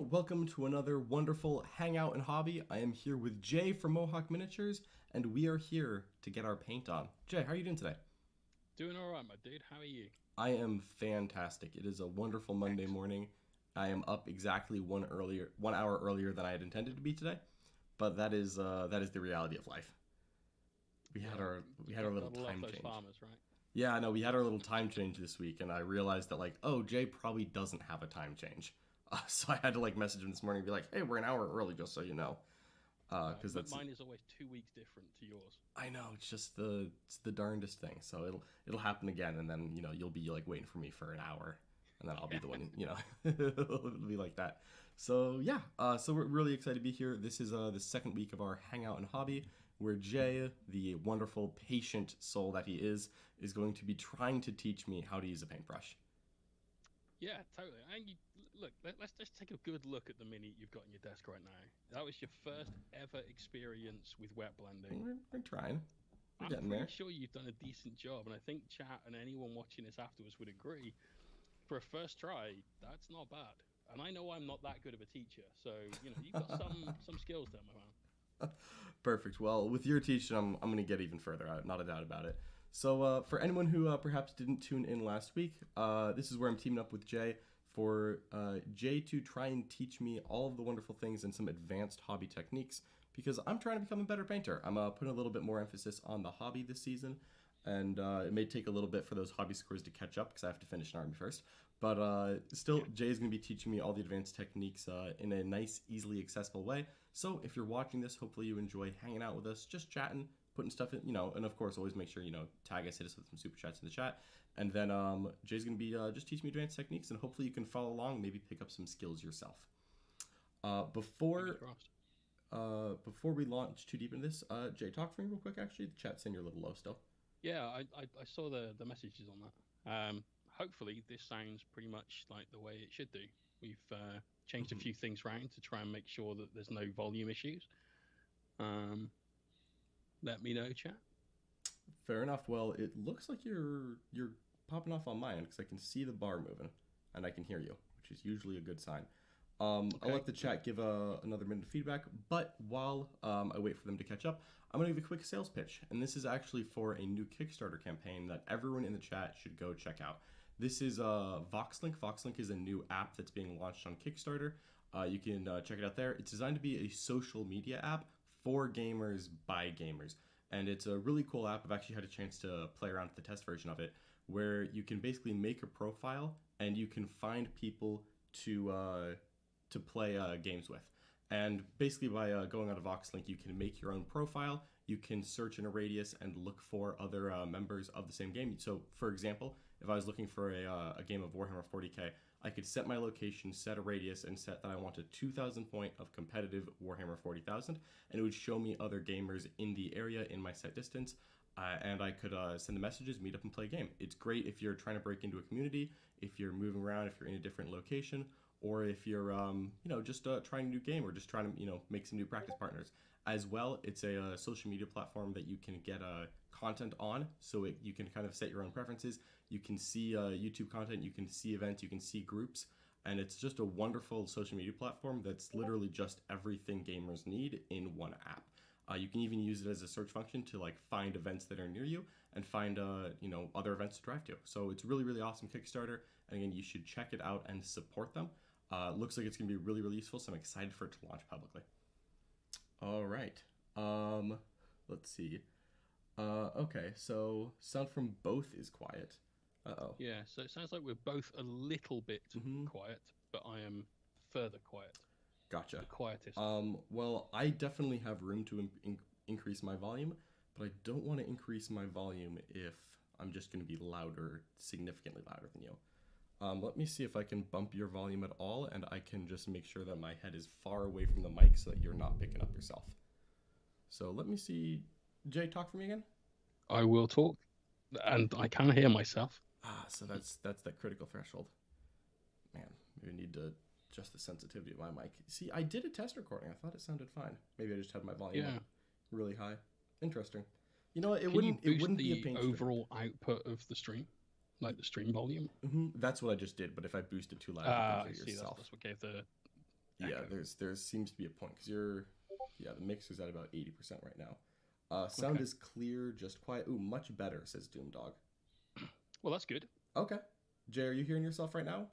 welcome to another wonderful Hangout and Hobby. I am here with Jay from Mohawk Miniatures, and we are here to get our paint on. Jay, how are you doing today? Doing all right, my dude. How are you? I am fantastic. It is a wonderful Monday Excellent. morning. I am up exactly 1 hour earlier than I had intended to be today, but that is the reality of life. We had Yeah, our we had our little gotta love time those change. farmers, right? Yeah, I know we had our little time change this week, and I realized that oh, Jay probably doesn't have a time change. So I had to message him this morning and be like, hey, we're an hour early, just so you know. Because that's Mine is always 2 weeks different to yours. I know it's just the darndest thing. So it'll happen again, and then you'll be waiting for me for an hour, and then I'll be the one. It'll be like that. So yeah, so we're really excited to be here. This is the second week of our hangout and hobby, where Jay, the wonderful patient soul that he is going to be trying to teach me how to use a paintbrush. Yeah, totally. And look, let's just take a good look at the mini you've got on your desk right now. That was your first ever experience with wet blending. We're trying. We're I'm getting pretty there. sure you've done a decent job, and I think chat and anyone watching this afterwards would agree. For a first try, that's not bad. And I know I'm not that good of a teacher, so you've got some skills there, my man. Perfect. Well, with your teaching, I'm going to get even further out, not a doubt about it. So, for anyone who perhaps didn't tune in last week, this is where I'm teaming up with Jay for Jay to try and teach me all of the wonderful things and some advanced hobby techniques because I'm trying to become a better painter. I'm putting a little bit more emphasis on the hobby this season, and it may take a little bit for those hobby scores to catch up because I have to finish an army first. But still, Yeah. Jay is going to be teaching me all the advanced techniques in a nice, easily accessible way. So if you're watching this, hopefully you enjoy hanging out with us, just chatting, putting stuff in, and of course, always make sure, tag us, hit us with some super chats in the chat. And then Jay's going to be just teaching me advanced techniques, and hopefully you can follow along, maybe pick up some skills yourself. Uh, Fingers before crossed. before we launch too deep into this, Jay, talk for me real quick, actually. The chat's in your little low still. Yeah, I saw the messages on that. Hopefully this sounds pretty much like the way it should do. We've changed a Mhm. few things around to try and make sure that there's no volume issues. Um, Let me know, chat. Fair enough. Well, it looks like you're popping off on my end because I can see the bar moving and I can hear you, which is usually a good sign. I'll Okay. let the chat give another minute of feedback, but while I wait for them to catch up, I'm going to give a quick sales pitch. And this is actually for a new Kickstarter campaign that everyone in the chat should go check out. This is Vox Link. Vox Link is a new app that's being launched on Kickstarter. You can check it out there. It's designed to be a social media app for gamers by gamers. And it's a really cool app. I've actually had a chance to play around with the test version of it, where you can basically make a profile and you can find people to play games with. And basically, by going on a Vox link, you can make your own profile. You can search in a radius and look for other members of the same game. So, for example, if I was looking for a game of Warhammer 40k, I could set my location, set a radius, and set that I want a 2,000 point of competitive Warhammer 40,000, and it would show me other gamers in the area in my set distance. And I could send the messages, meet up, and play a game. It's great if you're trying to break into a community, if you're moving around, if you're in a different location, or if you're just trying a new game or just trying to make some new practice partners. As well, it's a social media platform that you can get content on, so you can kind of set your own preferences. You can see YouTube content, you can see events, you can see groups, and it's just a wonderful social media platform that's literally just everything gamers need in one app. You can even use it as a search function to find events that are near you and find other events to drive to. So it's really really awesome Kickstarter, and again, you should check it out and support them. Looks like it's going to be really, really useful, so I'm excited for it to launch publicly. All right. Let's see. Okay, so sound from both is quiet. Uh-oh. Yeah. So it sounds like we're both a little bit Mm-hmm. quiet, but I am further quiet, Gotcha. the quietest. Well, I definitely have room to increase my volume, but I don't want to increase my volume if I'm just going to be louder, significantly louder than you. Let me see if I can bump your volume at all, and I can just make sure that my head is far away from the mic so that you're not picking up yourself. So let me see. Jay, talk for me again. I will talk, and I can hear myself. So that's that critical threshold. Man, maybe I need to adjust the sensitivity of my mic. See, I did a test recording. I thought it sounded fine. Maybe I just had my volume up Yeah. really high. Interesting. You know what? It Can you wouldn't it boost wouldn't be a the pain strip. overall output of the stream, like the stream volume? That's what I just did. But if I boost it too loud, you Ah, can I hear see. yourself. That's what gave the Yeah, there seems to be a point because the mix is at about 80% right now. Sound Okay. is clear, just quiet. Ooh, much better, says Doomdog. Well, that's good. Okay. Jay, are you hearing yourself right now?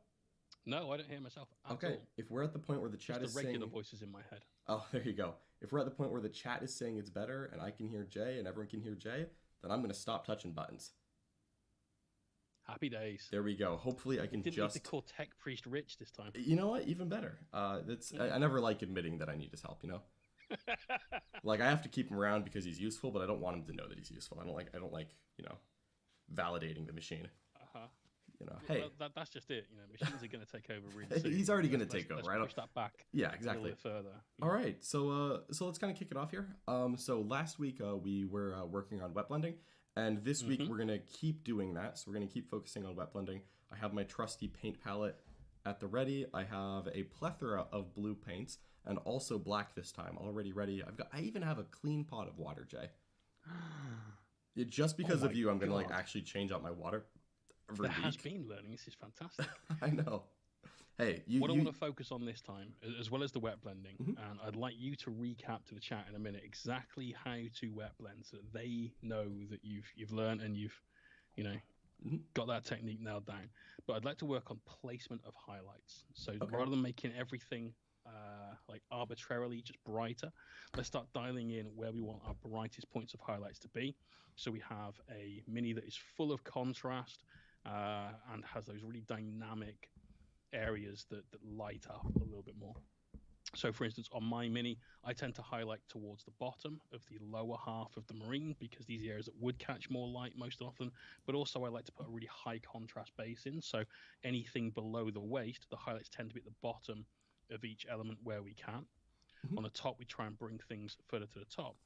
No, I don't hear myself at Okay. all. If we're at the point where the Just chat the is regular saying, voices in my head. oh, there you go. If we're at the point where the chat is saying it's better and I can hear Jay and everyone can hear Jay, then I'm going to stop touching buttons. Happy days. There we go. Hopefully I can Didn't need to call Tech Priest Rich this time. You know what? Even better. I never like admitting that I need his help, you know? Like, I have to keep him around because he's useful, but I don't want him to know that he's useful. I don't like, validating the machine. Uh-huh. Hey. Well, that's just it. Machines are going to take over really soon. He's already going to take over. Let's push that back. Yeah, exactly. A little bit further. All right. So let's kind of kick it off here. So last week we were working on wet blending, and this week we're going to keep doing that. So we're going to keep focusing on wet blending. I have my trusty paint palette at the ready. I have a plethora of blue paints and also black this time already ready. I even have a clean pot of water, Jay. Just because of you, I'm going to actually change out my water. There has been learning. This is fantastic. I know. Hey, what I want to focus on this time, as well as the wet blending, and I'd like you to recap to the chat in a minute exactly how to wet blend, so that they know that you've learned and you've got that technique nailed down. But I'd like to work on placement of highlights. So rather than making everything like arbitrarily just brighter, let's start dialing in where we want our brightest points of highlights to be. So we have a mini that is full of contrast and has those really dynamic areas that light up a little bit more. So for instance, on my mini, I tend to highlight towards the bottom of the lower half of the marine because these are areas that would catch more light most often, but also I like to put a really high contrast base in. So anything below the waist, the highlights tend to be at the bottom of each element where we can. On the top, we try and bring things further to the top.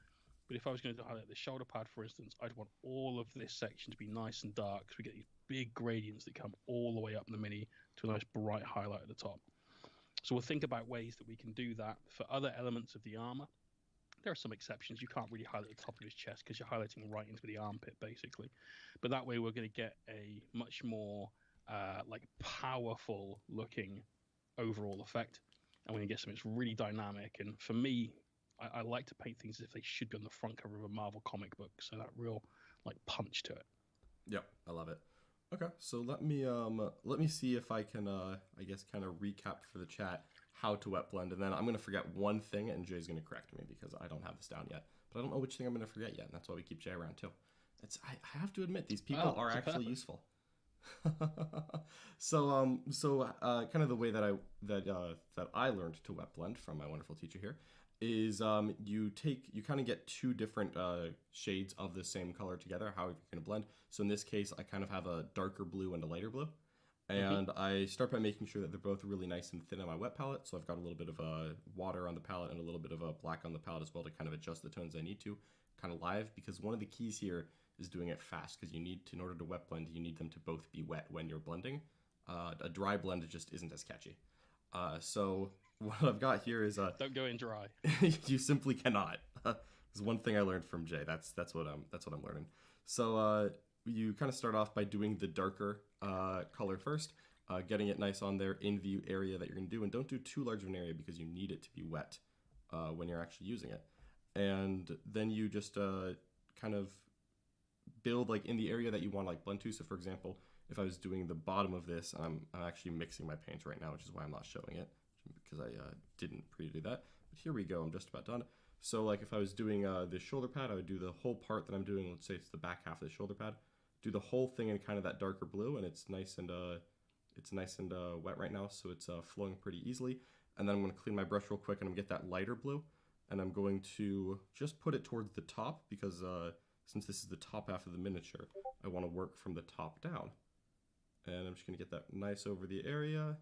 But if I was going to highlight the shoulder pad, for instance, I'd want all of this section to be nice and dark because we get these big gradients that come all the way up in the mini to a nice bright highlight at the top. So we'll think about ways that we can do that for other elements of the armor. There are some exceptions. You can't really highlight the top of his chest because you're highlighting right into the armpit, basically. But that way we're going to get a much more powerful looking overall effect. And we're going to get something that's really dynamic. And for me, I like to paint things as if they should be on the front cover of a Marvel comic book. So that real punch to it. Yep, I love it. Okay, so let me see if I can kind of recap for the chat how to wet blend, and then I'm gonna forget one thing, and Jay's gonna correct me because I don't have this down yet. But I don't know which thing I'm gonna forget yet, and that's why we keep Jay around too. I have to admit these people are actually useful. So kind of the way that I learned to wet blend from my wonderful teacher here is you kind of get two different shades of the same color together, how you're going to blend. So in this case, I kind of have a darker blue and a lighter blue. And I start by making sure that they're both really nice and thin on my wet palette. So I've got a little bit of water on the palette and a little bit of black on the palette as well to kind of adjust the tones I need to kind of live. Because one of the keys here is doing it fast because in order to wet blend, you need them to both be wet when you're blending. A dry blend just isn't as catchy. So what I've got here is don't go in dry. You simply cannot. It's one thing I learned from Jay. That's what I'm learning. So you kind of start off by doing the darker color first, getting it nice on there in the area that you're going to do, and don't do too large of an area because you need it to be wet when you're actually using it. And then you just kind of build in the area that you want to blend to. So for example, if I was doing the bottom of this, I'm actually mixing my paints right now, which is why I'm not showing it because I didn't pre-do that. But here we go. I'm just about done. So if I was doing this shoulder pad, I would do the whole part that I'm doing. Let's say it's the back half of the shoulder pad. Do the whole thing in kind of that darker blue, and it's nice and wet right now, so it's flowing pretty easily. And then I'm going to clean my brush real quick, and I'm going to get that lighter blue, and I'm going to just put it towards the top because since this is the top half of the miniature, I want to work from the top down. And I'm just going to get that nice over the area,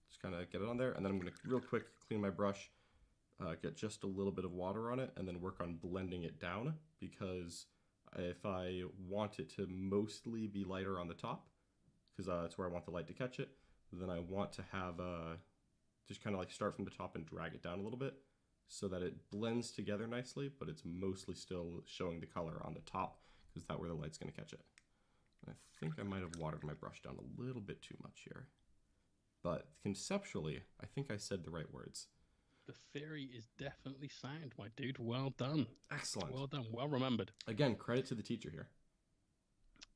just kind of get it on there, and then I'm going to real quick clean my brush, get just a little bit of water on it, and then work on blending it down because if I want it to mostly be lighter on the top, because that's where I want the light to catch it, then I want to have just kind of start from the top and drag it down a little bit so that it blends together nicely, but it's mostly still showing the color on the top because that's where the light's going to catch it. And I think I might have watered my brush down a little bit too much here, but conceptually, I think I said the right words. The theory is definitely sound, my dude. Well done. Excellent. Well done. Well remembered. Again, credit to the teacher here.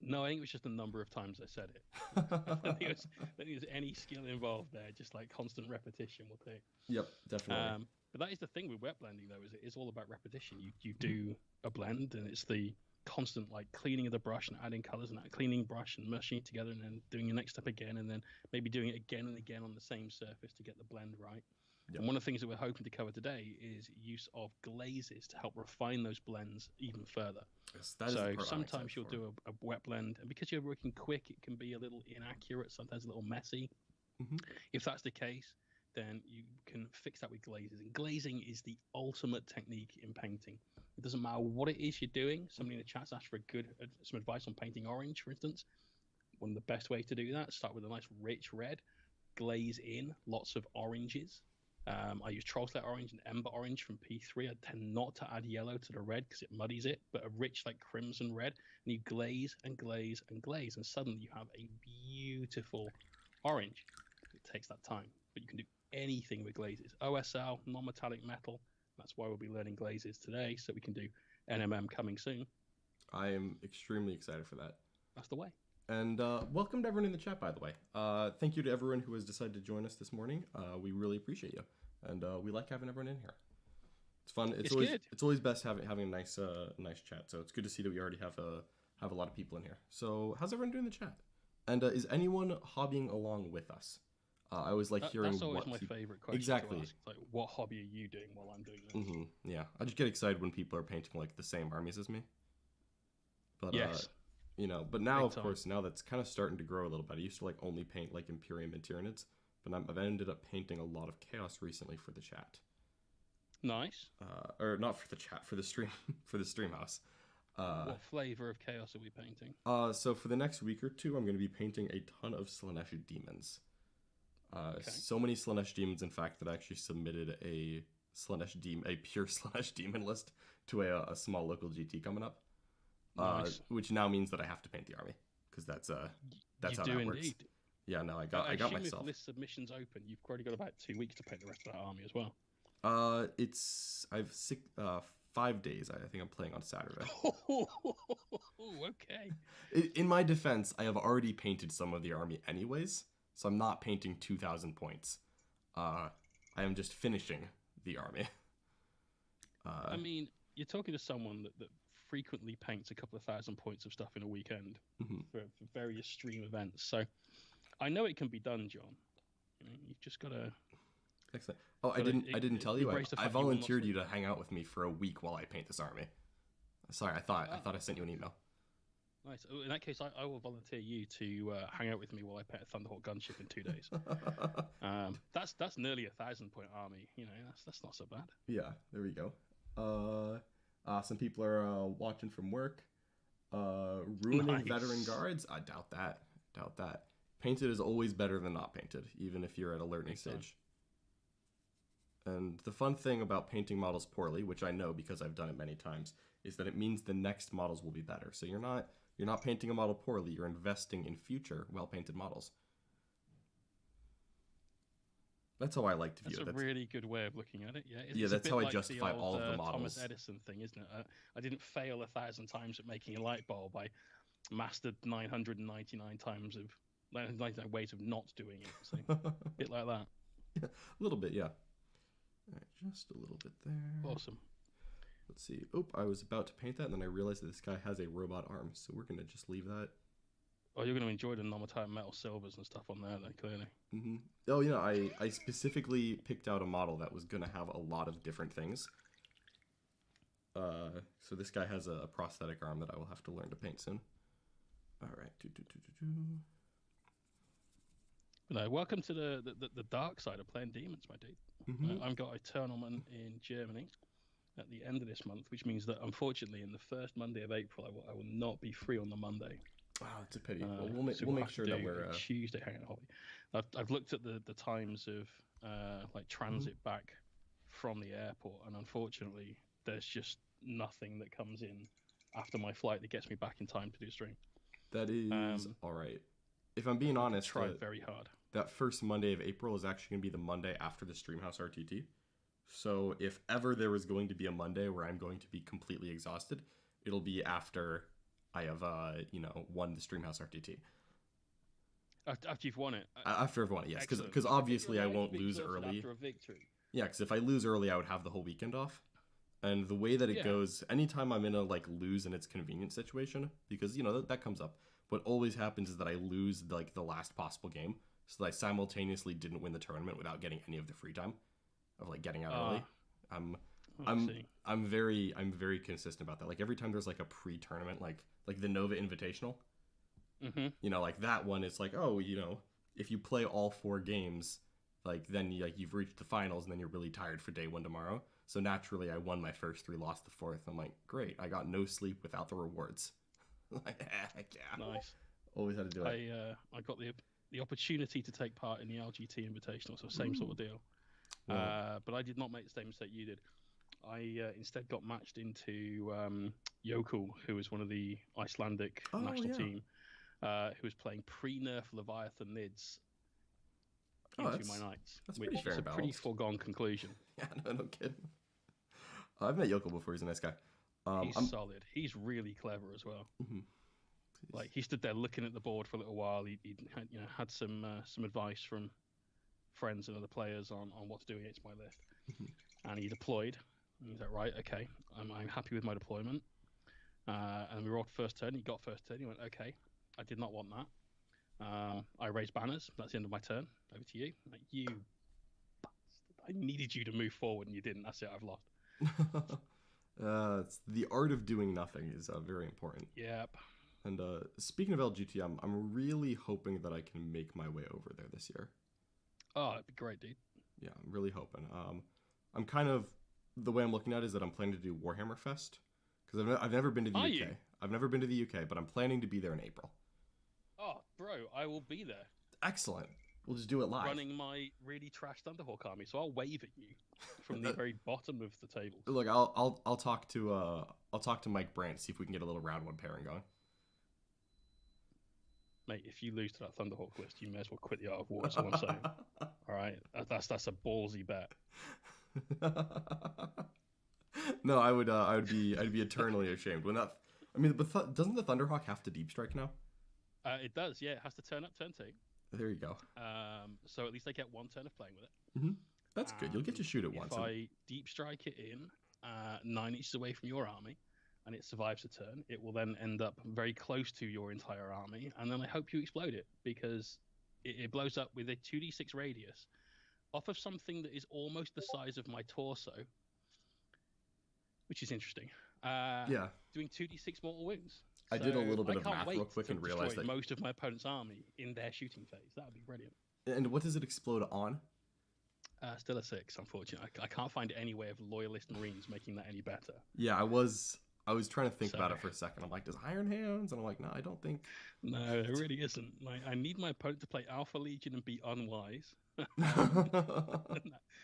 No, I think it was just the number of times I said it. I don't think there's any skill involved there. Just like constant repetition will do. Yep, definitely. But that is the thing with wet blending, though, is it is all about repetition. You do a blend, and it's the constant like cleaning of the brush and adding colors and that cleaning brush and mushing it together, and then doing the next step again, and then maybe doing it again and again on the same surface to get the blend right. Yep. And one of the things that we're hoping to cover today is use of glazes to help refine those blends even further. Yes, that so is sometimes you'll do a wet blend, and because you're working quick, it can be a little inaccurate, sometimes a little messy. If that's the case, then you can fix that with glazes. And glazing is the ultimate technique in painting. It doesn't matter what it is you're doing. Somebody in the chat's asked for some advice on painting orange, for instance. One of the best ways to do that, start with a nice rich red, glaze in lots of oranges. I use Trollslet orange and Ember orange from P3. I tend not to add yellow to the red because it muddies it, but a rich like crimson red. And you glaze and glaze and glaze, and suddenly you have a beautiful orange. It takes that time, but you can do anything with glazes. OSL, non-metallic metal. That's why we'll be learning glazes today, so we can do NMM coming soon. I am extremely excited for that. That's the way. And welcome to everyone in the chat, by the way. Thank you to everyone who has decided to join us this morning. We really appreciate you, and we like having everyone in here. It's fun. It's always best having a nice chat. So it's good to see that we already have a lot of people in here. So how's everyone doing in the chat? And is anyone hobbying along with us? I always like hearing. That's always my favorite question. Exactly. To ask. Like, what hobby are you doing while I'm doing this? Yeah, I just get excited when people are painting like the same armies as me. But yes. But now, of course, now that's kind of starting to grow a little bit. I used to like only paint like Imperium and Tyranids, but I've ended up painting a lot of Chaos recently for the chat. Nice. Or not for the chat, for the stream, for the stream house. What flavor of Chaos are we painting? So for the next week or two, I'm going to be painting a ton of Slaanesh demons. So many Slaanesh demons, in fact, that I actually submitted a pure Slaanesh demon list to a small local GT coming up. Nice. Which now means that I have to paint the army because that's how that works. Indeed. Yeah, no, I got myself. If list submissions open, you've already got about 2 weeks to paint the rest of that army as well. I've 5 days. I think I'm playing on Saturday. Okay. In my defense, I have already painted some of the army anyways, so I'm not painting 2,000 points. I am just finishing the army. I mean, you're talking to someone that frequently paints a couple of 1,000 points of stuff in a weekend for various stream events. So I know it can be done, John. You've just got to. Excellent. Oh, I didn't tell you. I volunteered you to hang out with me for a week while I paint this army. Sorry, I thought I sent you an email. Nice. In that case, I will volunteer you to hang out with me while I paint a Thunderhawk gunship in 2 days. That's nearly 1,000 point army. That's not so bad. Yeah, there we go. Some people are watching from work. Ruining veteran guards? I doubt that. Painted is always better than not painted, even if you're at a learning stage. And the fun thing about painting models poorly, which I know because I've done it many times, is that it means the next models will be better. So you're not painting a model poorly, you're investing in future well-painted models. That's how I like to view it. That's a really good way of looking at it. Yeah, yeah, that's how I justify all of the models. Thomas Edison thing, isn't it? I didn't fail 1,000 times at making a light bulb. I mastered 999 times of 999 ways of not doing it. So a bit like that. Yeah, a little bit, yeah. All right, just a little bit there. Awesome. Let's see. Oh, I was about to paint that, and then I realized that this guy has a robot arm, so we're gonna just leave that. Oh, you're going to enjoy the non-metallic metal silvers and stuff on there, then, clearly. Oh, I specifically picked out a model that was going to have a lot of different things. So this guy has a prosthetic arm that I will have to learn to paint soon. All right. Welcome to the dark side of playing demons, my dude. I've got a tournament in Germany at the end of this month, which means that, unfortunately, in the first Monday of April, I will not be free on the Monday. Wow, it's a pity. Well, we'll make sure that we're Tuesday hanging out hobby. I've looked at the times of like transit back from the airport, and unfortunately, there's just nothing that comes in after my flight that gets me back in time to do a stream. That is all right. If I'm being honest, tried very hard. That first Monday of April is actually going to be the Monday after the Streamhouse RTT. So if ever there was going to be a Monday where I'm going to be completely exhausted, it'll be after I have, won the Streamhouse RTT. After you've won it. After I've won it, yes. Excellent. Because obviously I You're allowed won't to be lose exhausted early. after a victory. Yeah, because if I lose early, I would have the whole weekend off. And the way that it goes, anytime I'm in a lose and it's convenient situation, because that comes up. What always happens is that I lose the last possible game, so that I simultaneously didn't win the tournament without getting any of the free time of getting out early. I'm very consistent about that. Like every time there's a pre-tournament, like the Nova Invitational, that one, it's if you play all 4 games, then you've reached the finals, and then you're really tired for day 1 tomorrow. So naturally, I won my first 3, lost the 4th. I'm like, great, I got no sleep without the rewards. Heck yeah. Nice. Always had to do it. I got the opportunity to take part in the LGT Invitational, so same sort of deal. Wow. But I did not make the same mistake you did. I instead got matched into Yokul, who was one of the Icelandic national team, who was playing pre-nerf Leviathan Nids into my knights, which is a pretty foregone conclusion. Yeah, no kidding. I've met Yoko before. He's a nice guy. He's solid. He's really clever as well. Mm-hmm. He stood there looking at the board for a little while. He had some advice from friends and other players on what to do against my list, and he deployed. And he's like, right, okay, I'm happy with my deployment. And we rolled first turn. He got first turn. He went, okay, I did not want that. I raised banners. That's the end of my turn. Over to you. Like, you bastard. I needed you to move forward, and you didn't. That's it. I've lost. It's the art of doing nothing is very important. Yep. And speaking of LGT, I'm really hoping that I can make my way over there this year. Oh, that'd be great, dude. Yeah, I'm really hoping. I'm kind of, the way I'm looking at it is that I'm planning to do Warhammer Fest, because I've never been to the UK. You? I've never been to the UK, but I'm planning to be there in April. Oh, bro, I will be there. Excellent. We'll just do it live. Running my really trash Thunderhawk army, so I'll wave at you from the very bottom of the table. Look, I'll talk to Mike Brandt, see if we can get a little round 1 pairing going. Mate, if you lose to that Thunderhawk list, you may as well quit the Art of War. That's all I'm saying. All right, that's a ballsy bet. No, I'd be eternally ashamed when that. I mean, but doesn't the Thunderhawk have to deep strike now? It does, yeah. It has to turn up turn 2. There you go. So at least I get 1 turn of playing with it. Mm-hmm. That's good. You'll get to shoot it once. If I deep strike it in 9 inches away from your army, and it survives a turn, it will then end up very close to your entire army, and then I hope you explode it, because it blows up with a 2d6 radius off of something that is almost the size of my torso, which is interesting. Yeah. Doing 2d6 mortal wounds. I did a little bit of math real quick and realized that most of my opponent's army in their shooting phase. That would be brilliant. And what does it explode on? Still a 6, unfortunately. I can't find any way of loyalist Marines making that any better. Yeah, I was trying to think about it for a second. I'm like, does Iron Hands? And I'm like, no, I don't think. No, it really isn't. Like, I need my opponent to play Alpha Legion and be unwise. and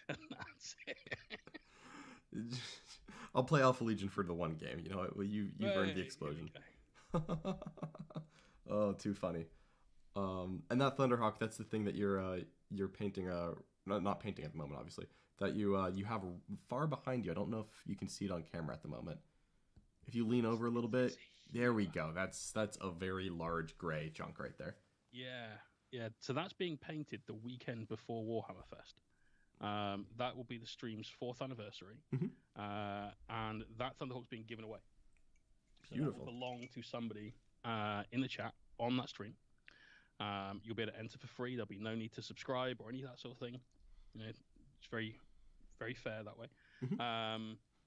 that's it. I'll play Alpha Legion for the 1 game. You know, you've earned the explosion. Oh, too funny. And that Thunderhawk, that's the thing that you're painting. Not painting at the moment, obviously. That you have far behind you. I don't know if you can see it on camera at the moment. If you lean over a little bit, there we go. That's a very large gray chunk right there. Yeah. So that's being painted the weekend before Warhammer Fest. That will be the stream's 4th anniversary, and that Thunderhawk's being given away. So Beautiful. That will belong to somebody in the chat on that stream. You'll be able to enter for free. There'll be no need to subscribe or any of that sort of thing. You know, it's very, very fair that way.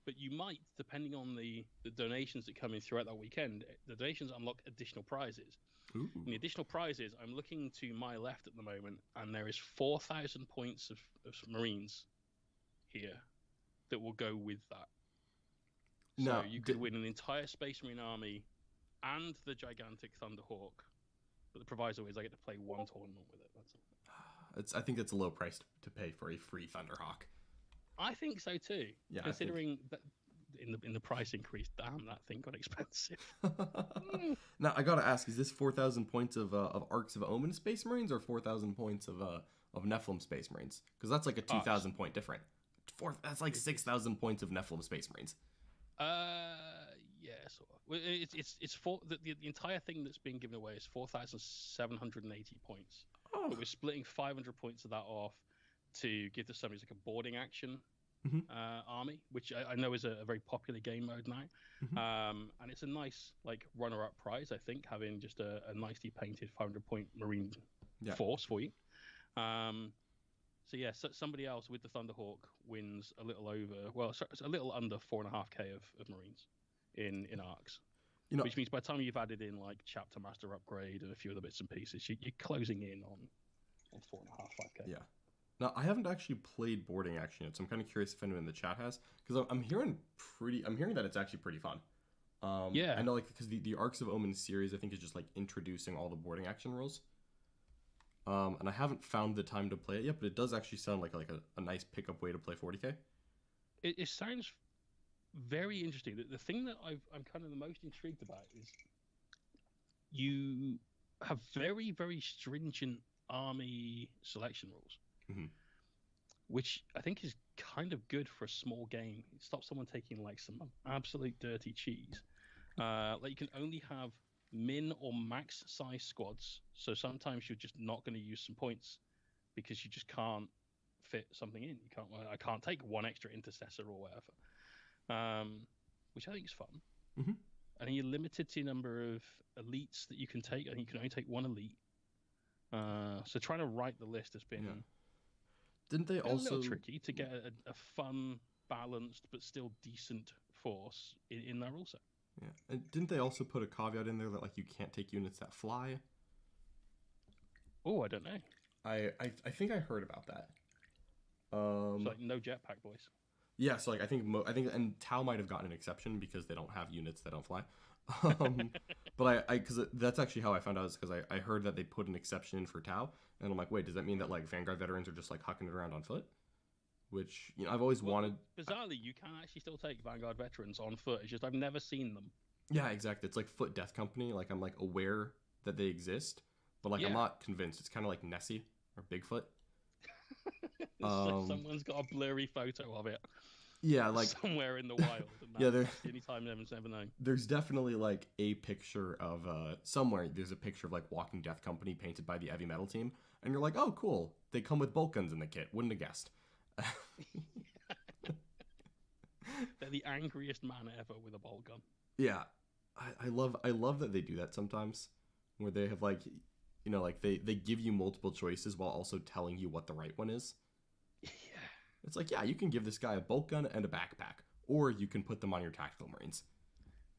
But you might, depending on the donations that come in throughout that weekend, the donations unlock additional prizes. Ooh. And the additional prizes, I'm looking to my left at the moment, and there is 4,000 points of Marines here that will go with that. So you could win an entire Space Marine army and the gigantic Thunderhawk. But the proviso is I get to play 1 tournament with it. That's all. I think it's a low price to pay for a free Thunderhawk. I think so too. Yeah, considering that in the price increase, damn, that thing got expensive. Now I gotta ask: is this 4,000 points of Arcs of Omen Space Marines or 4,000 points of Nephilim Space Marines? Because that's like a 2,000 point difference. That's like 6,000 points of Nephilim Space Marines. Yeah, sort of. Well, it's for the entire thing that's being given away is 4,780 points. Oh. But we're splitting 500 points of that off to give the somebody like a boarding action army, which I know is a very popular game mode now. And it's a nice like runner-up prize, I think, having just a nicely painted 500-point Marine force for you. So yeah, somebody else with the Thunderhawk wins a little over, well, it's a little under 4.5k of Marines in arcs. Which means by the time you've added in like chapter master upgrade and a few other bits and pieces, you're closing in on 4.5, 5k. Yeah. Now I haven't actually played boarding action yet, so I'm kind of curious if anyone in the chat has, because I'm hearing that it's actually pretty fun. I know, like, because the Arcs of Omen series, I think, is just like introducing all the boarding action rules. And I haven't found the time to play it yet, but it does actually sound like a nice pickup way to play 40k. It sounds very interesting. The thing that I'm kind of the most intrigued about is you have very, very stringent army selection rules, which I think is kind of good for a small game. It stops someone taking like some absolute dirty cheese. Like you can only have min or max size squads, so sometimes you're just not going to use some points because you just can't fit something in. I can't take one extra intercessor or whatever, which I think is fun. And you're limited to the number of elites that you can take, and you can only take one elite. So trying to write the list has been Didn't they also a little tricky to get a fun, balanced but still decent force in that rule set. Yeah, and didn't they also put a caveat in there that like you can't take units that fly? Oh, I don't know. I think I heard about that. So like no jetpack boys. Yeah, so like I think and Tau might have gotten an exception because they don't have units that don't fly. But because that's actually how I found out, is because I heard that they put an exception in for Tau, and I'm like, wait, does that mean that like Vanguard veterans are just like hucking it around on foot? Which I've always wanted. Bizarrely, you can actually still take Vanguard veterans on foot. It's just I've never seen them. Yeah, exactly. It's like Foot Death Company. Like I'm like aware that they exist, but like I'm not convinced. It's kind of like Nessie or Bigfoot. Someone's got a blurry photo of it. Yeah, like somewhere in the wild. And that's the only time Nevin's ever known. There's definitely like a picture of somewhere. There's a picture of like Walking Death Company painted by the heavy metal team, and you're like, oh, cool. They come with bolt guns in the kit. Wouldn't have guessed. They're the angriest man ever with a bolt gun. Yeah, I love that they do that sometimes, where they have like, like they give you multiple choices while also telling you what the right one is. Yeah, it's like, yeah, you can give this guy a bolt gun and a backpack, or you can put them on your tactical marines.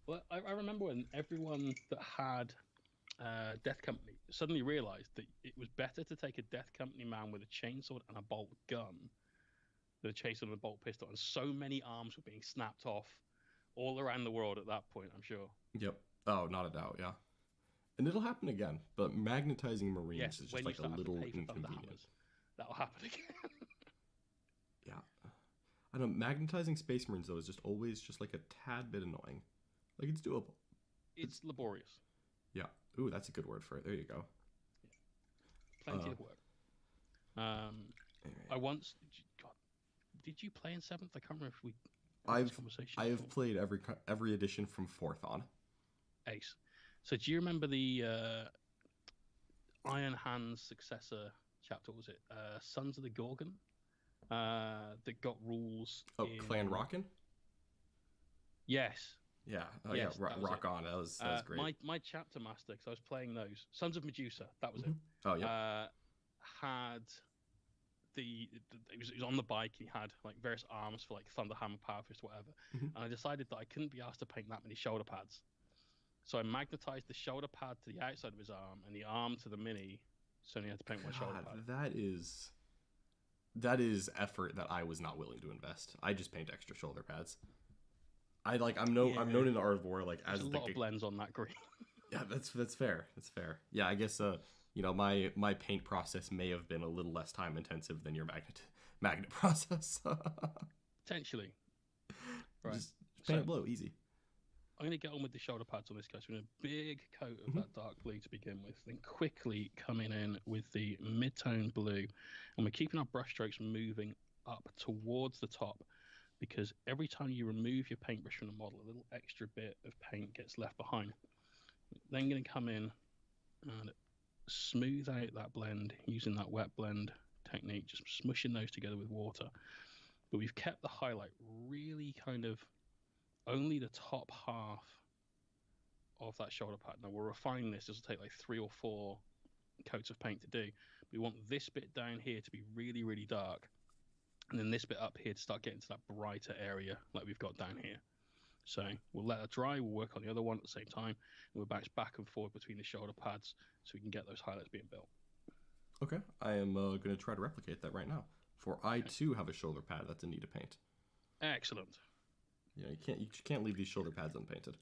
Well, I remember when everyone that had Death Company suddenly realized that it was better to take a Death Company man with a chainsaw and a bolt gun than a chainsaw and a bolt pistol, and so many arms were being snapped off all around the world at that point, I'm sure. Yep. Oh, not a doubt, yeah. And it'll happen again, but magnetizing marines is just like a little inconvenient. That'll happen again. Yeah. I don't know, magnetizing space marines, though, is just always just like a tad bit annoying. Like, it's doable. It's laborious. Yeah. Ooh, that's a good word for it. There you go. Yeah. Plenty of work. Anyway. I once... God, did you play in 7th? I can't remember if we... I have played every edition from 4th on. Ace. So do you remember the Iron Hand's successor chapter? What was it Sons of the Gorgon? That got rules. Oh, Clan Rockin'? Yes. Yeah. Oh, yes, yeah. Rock on. That was great. My chapter master, because I was playing those Sons of Medusa. That was it. Oh yeah. Had he was on the bike. He had like various arms for like Thunderhammer, Power Fist, whatever. And I decided that I couldn't be asked to paint that many shoulder pads. So I magnetized the shoulder pad to the outside of his arm and the arm to the mini. So I had to paint one shoulder pad. That is effort that I was not willing to invest. I just paint extra shoulder pads. I'm known in the Art of War like There's as a lot of blends on that green. Yeah, that's fair. That's fair. Yeah, I guess my paint process may have been a little less time intensive than your magnet process. Potentially. Right. Just paint it blue, easy. I'm going to get on with the shoulder pads on this guy. So we're in a big coat of that dark blue to begin with, then quickly coming in with the mid-tone blue, and we're keeping our brush strokes moving up towards the top, because every time you remove your paintbrush from the model, a little extra bit of paint gets left behind. Then going to come in and smooth out that blend using that wet blend technique, just smushing those together with water. But we've kept the highlight really kind of only the top half of that shoulder pad. Now we'll refine this. This will take like 3 or 4 coats of paint to do. We want this bit down here to be really, really dark, and then this bit up here to start getting to that brighter area like we've got down here. So we'll let that dry, we'll work on the other one at the same time, and we'll bounce back and forth between the shoulder pads so we can get those highlights being built. Okay, I am going to try to replicate that right now. For I too have a shoulder pad that's in need of paint. Excellent. Yeah, you can't leave these shoulder pads unpainted.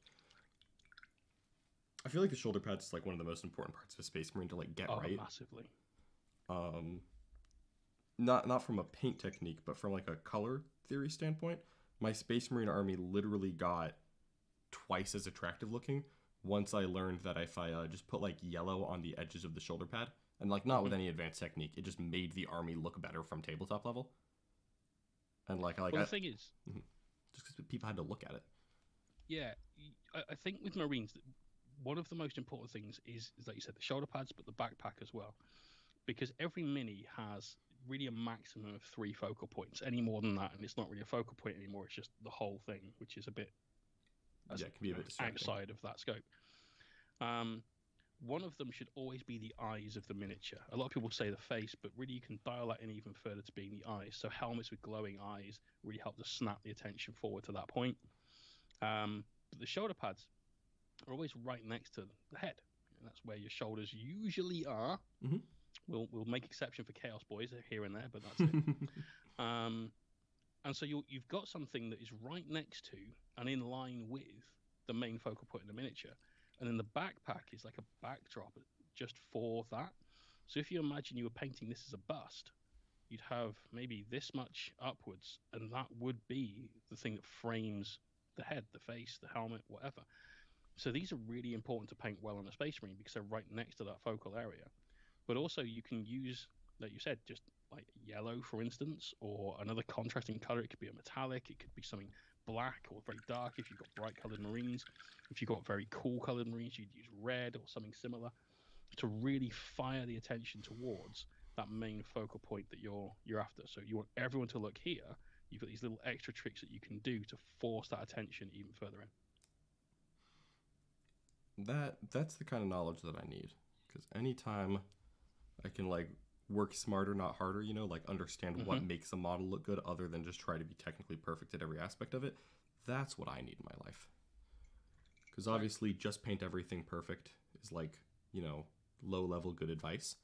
I feel like the shoulder pads is like one of the most important parts of a Space Marine to like get right. Massively. Not from a paint technique, but from like a color theory standpoint. My Space Marine army literally got twice as attractive looking once I learned that if I just put like yellow on the edges of the shoulder pad, and like not with any advanced technique, it just made the army look better from tabletop level. And the thing is, just because people had to look at it. Yeah, I think with Marines, one of the most important things is like you said, the shoulder pads, but the backpack as well, because every mini has really a maximum of 3 focal points. Any more than that, and it's not really a focal point anymore. It's just the whole thing, which is a bit it can be a bit distracting. Outside of that scope. One of them should always be the eyes of the miniature. A lot of people say the face, but really you can dial that in even further to being the eyes. So helmets with glowing eyes really help to snap the attention forward to that point. But the shoulder pads are always right next to the head. And that's where your shoulders usually are. Mm-hmm. We'll make exception for Chaos Boys here and there, but that's it. And so you've got something that is right next to and in line with the main focal point in the miniature. And then the backpack is like a backdrop just for that. So if you imagine you were painting this as a bust, you'd have maybe this much upwards, and that would be the thing that frames the head, the face, the helmet, whatever. So these are really important to paint well on a Space Marine because they're right next to that focal area. But also you can use, like you said, just like yellow, for instance, or another contrasting color. It could be a metallic. It could be something black or very dark if you've got bright colored Marines. If you've got very cool colored Marines, you'd use red or something similar to really fire the attention towards that main focal point that you're after. So you want everyone to look here. You've got these little extra tricks that you can do to force that attention even further in. That's the kind of knowledge that I need, because anytime I can like work smarter, not harder, like understand what makes a model look good other than just try to be technically perfect at every aspect of it, that's what I need in my life. Because obviously just paint everything perfect is like, low level good advice,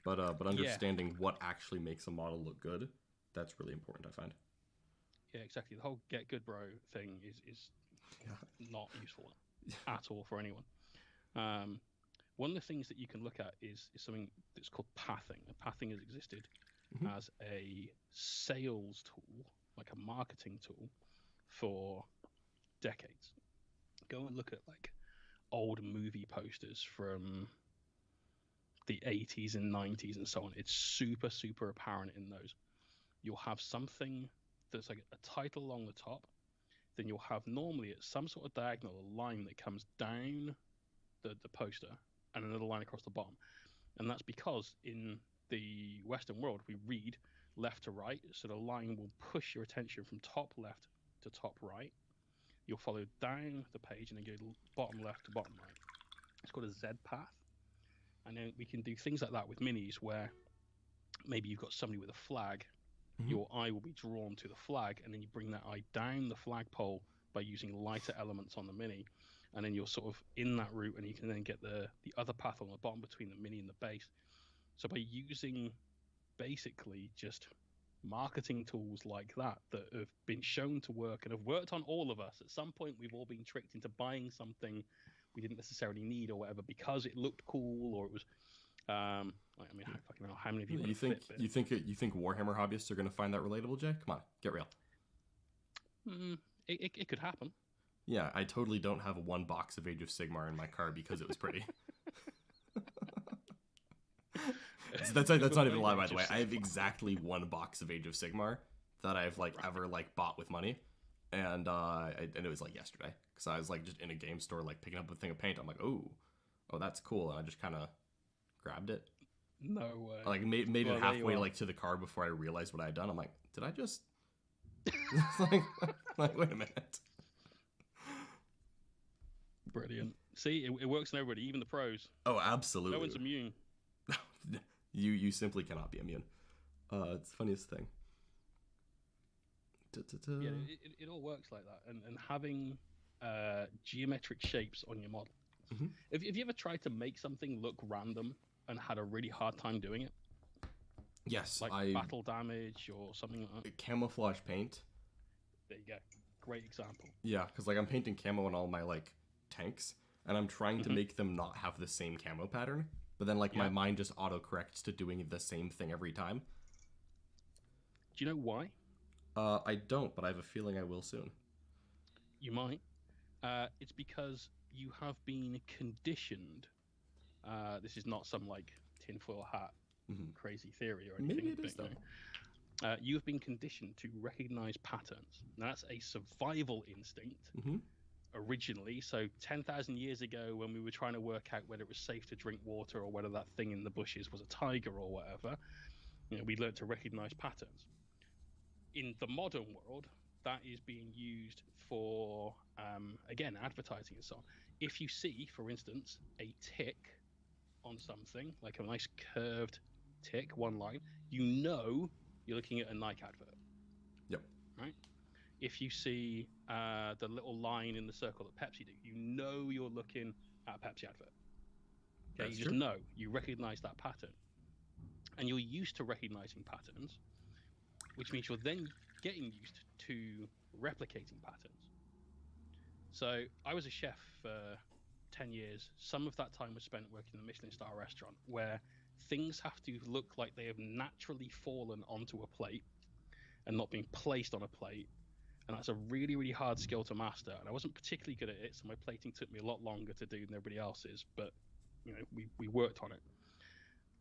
but understanding what actually makes a model look good, that's really important, I find. Yeah, exactly. The whole get good bro thing is not useful at all for anyone. One of the things that you can look at is something that's called pathing. And pathing has existed as a sales tool, like a marketing tool, for decades. Go and look at like old movie posters from the 80s and 90s and so on. It's super, super apparent in those. You'll have something that's like a title along the top. Then you'll have normally at some sort of diagonal a line that comes down the poster and another line across the bottom. And that's because in the Western world, we read left to right. So the line will push your attention from top left to top right. You'll follow down the page and then go bottom left to bottom right. It's called a Z path. And then we can do things like that with minis where maybe you've got somebody with a flag. Your eye will be drawn to the flag, and then you bring that eye down the flagpole by using lighter elements on the mini. And then you're sort of in that route, and you can then get the other path on the bottom between the mini and the base. So by using basically just marketing tools like that have been shown to work and have worked on all of us. At some point, we've all been tricked into buying something we didn't necessarily need or whatever because it looked cool or it was. I fucking know how many of you. You think Warhammer hobbyists are going to find that relatable, Jay? Come on, get real. It could happen. Yeah, I totally don't have 1 box of Age of Sigmar in my car because it was pretty. That's not even a lie, by the way. I have exactly 1 box of Age of Sigmar that I've like ever like bought with money, and and it was like yesterday because I was like just in a game store like picking up a thing of paint. I'm like, oh, that's cool, and I just kind of grabbed it. No way. I, like made Well, it there you halfway are. like to the car before I realized what I had done. I'm like, did I just like wait a minute? Brilliant. See, it works on everybody, even the pros. Oh, absolutely. No one's immune. You simply cannot be immune. It's the funniest thing. Yeah, it all works like that. And having geometric shapes on your model. Mhm. Have you ever tried to make something look random and had a really hard time doing it? Yes, Like battle damage or something like that? Camouflage paint. There you go. Great example. Yeah, because like I'm painting camo on all my like tanks, and I'm trying to make them not have the same camo pattern. But then like my mind just autocorrects to doing the same thing every time. Do you know why? I don't, but I have a feeling I will soon. You might. It's because you have been conditioned. This is not some like tinfoil hat crazy theory or anything. Maybe it is though. You have been conditioned to recognize patterns. Now, that's a survival instinct originally. So 10,000 years ago, when we were trying to work out whether it was safe to drink water or whether that thing in the bushes was a tiger or whatever, we learned to recognize patterns. In the modern world, that is being used for, again, advertising and so on. If you see, for instance, a tick on something, like a nice curved tick, one line, you're looking at a Nike advert. Yep. Right? If you see the little line in the circle that Pepsi do, you're looking at a Pepsi advert. Okay, That's you true. just know, you recognize that pattern. And you're used to recognizing patterns, which means you're then getting used to replicating patterns. So I was a chef for 10 years. Some of that time was spent working in a Michelin star restaurant where things have to look like they have naturally fallen onto a plate and not being placed on a plate. And that's a really, really hard skill to master. And I wasn't particularly good at it, so my plating took me a lot longer to do than everybody else's. But we worked on it.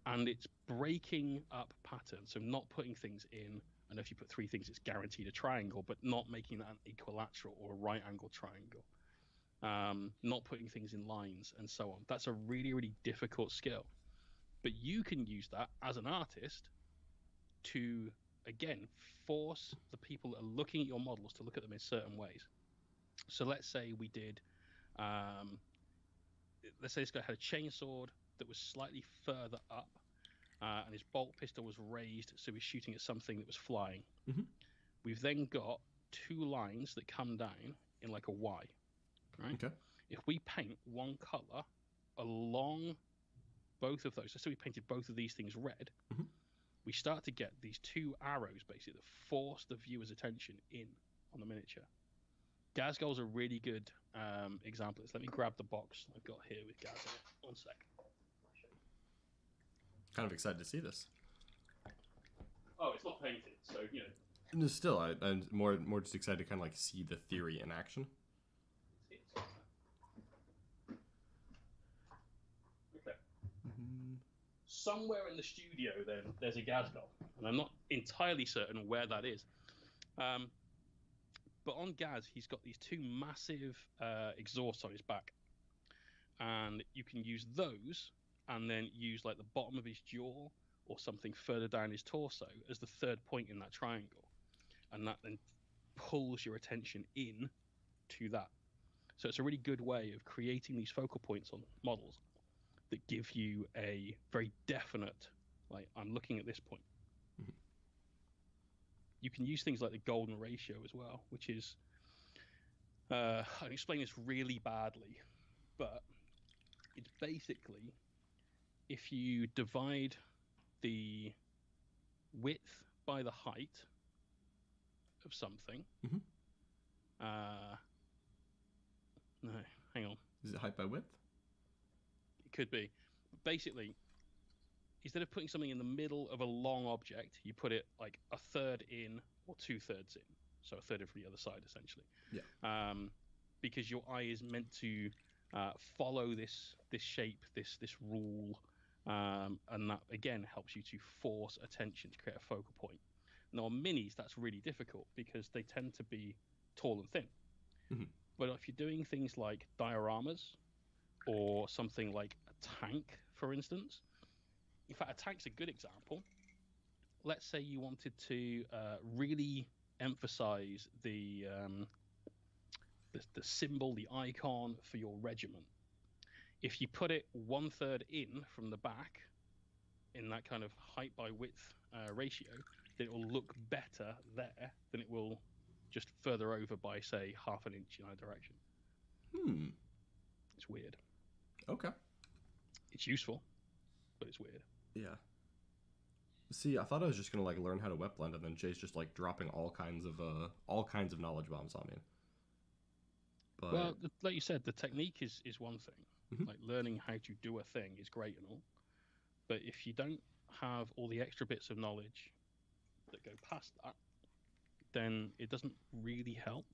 And it's breaking up patterns, so not putting things in. And if you put 3 things, it's guaranteed a triangle, but not making that an equilateral or a right angle triangle. Not putting things in lines and so on. That's a really, really difficult skill. But you can use that as an artist to, again, force the people that are looking at your models to look at them in certain ways. So let's say we did, let's say this guy had a chainsword that was slightly further up, and his bolt pistol was raised, so he's shooting at something that was flying. We've then got 2 lines that come down in like a Y, right? Okay. If we paint one color along both of those, so we painted both of these things red, we start to get these 2 arrows basically that force the viewer's attention in on the miniature. Gazgol's a really good example. Let me grab the box I've got here with Gaz in it. One sec. Kind of excited to see this. Oh, it's not painted, so No, still, I'm more just excited to kind of like see the theory in action. Okay. Somewhere in the studio, then there's a Gazgol, and I'm not entirely certain where that is. But on Gaz, he's got these 2 massive exhausts on his back, and you can use those, and then use like the bottom of his jaw or something further down his torso as the 3rd point in that triangle, and that then pulls your attention in to that. So it's a really good way of creating these focal points on models that give you a very definite, like, I'm looking at this point. You can use things like the golden ratio as well, which is, I'll explain this really badly, but it's basically if you divide the width by the height of something. No, hang on. Is it height by width? It could be. But basically, instead of putting something in the middle of a long object, you put it like a third in or 2/3 in. So a third in from the other side, essentially. Yeah. Because your eye is meant to follow this shape, this rule, and that again helps you to force attention to create a focal point. Now on minis, that's really difficult because they tend to be tall and thin. Mm-hmm. But if you're doing things like dioramas or something like a tank, for instance, in fact, a tank's a good example. Let's say you wanted to really emphasize the symbol, the icon for your regiment. If you put it 1/3 in from the back in that kind of height by width ratio, then it will look better there than it will just further over by, say, 1/2 inch in either direction. It's weird. Okay. It's useful, but it's weird. Yeah. See, I thought I was just gonna like learn how to wet blend, and then Jay's just like dropping all kinds of knowledge bombs on me. But Well, like you said, the technique is one thing. Mhm. Like learning how to do a thing is great and all, but if you don't have all the extra bits of knowledge that go past that, then it doesn't really help.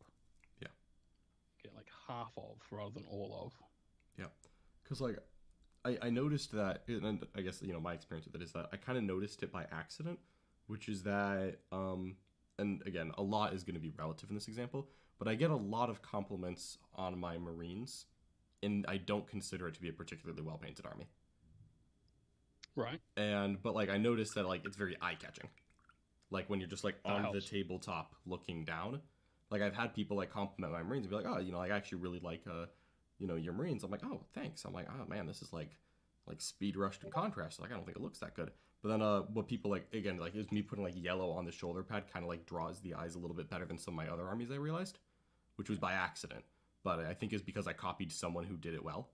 Yeah. Get like half of rather than all of. Yeah, because like I noticed that, and I guess my experience with it is that I kind of noticed it by accident, which is that and again, a lot is going to be relative in this example, but I get a lot of compliments on my Marines, and I don't consider it to be a particularly well painted army. Right. But like I noticed that like it's very eye catching, like when you're just like That on the helps. tabletop looking down. Like I've had people like compliment my Marines and be like, oh, I actually really like your Marines. I'm like, oh, thanks. I'm like, oh man, this is like speed rushed in contrast. Like I don't think it looks that good. But then what people like, again, like is me putting like yellow on the shoulder pad kind of like draws the eyes a little bit better than some of my other armies, I realized, which was by accident. But I think is because I copied someone who did it well.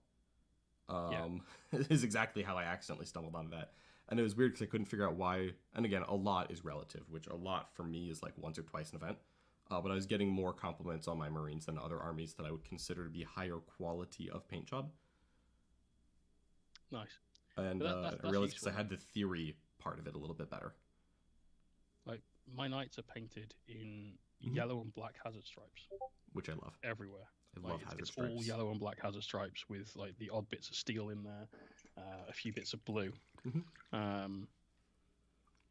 Is exactly how I accidentally stumbled onto that. And it was weird because I couldn't figure out why. And again, a lot is relative, which a lot for me is like once or twice an event. But I was getting more compliments on my Marines than other armies that I would consider to be higher quality of paint job. Nice. And That's I realized because useful. I had the theory part of it a little bit better. Like my knights are painted in Mhm. yellow and black hazard stripes Which I love. everywhere. I Like love hazard it's stripes. all yellow and black hazard stripes with like the odd bits of steel in there, a few bits of blue. Mhm.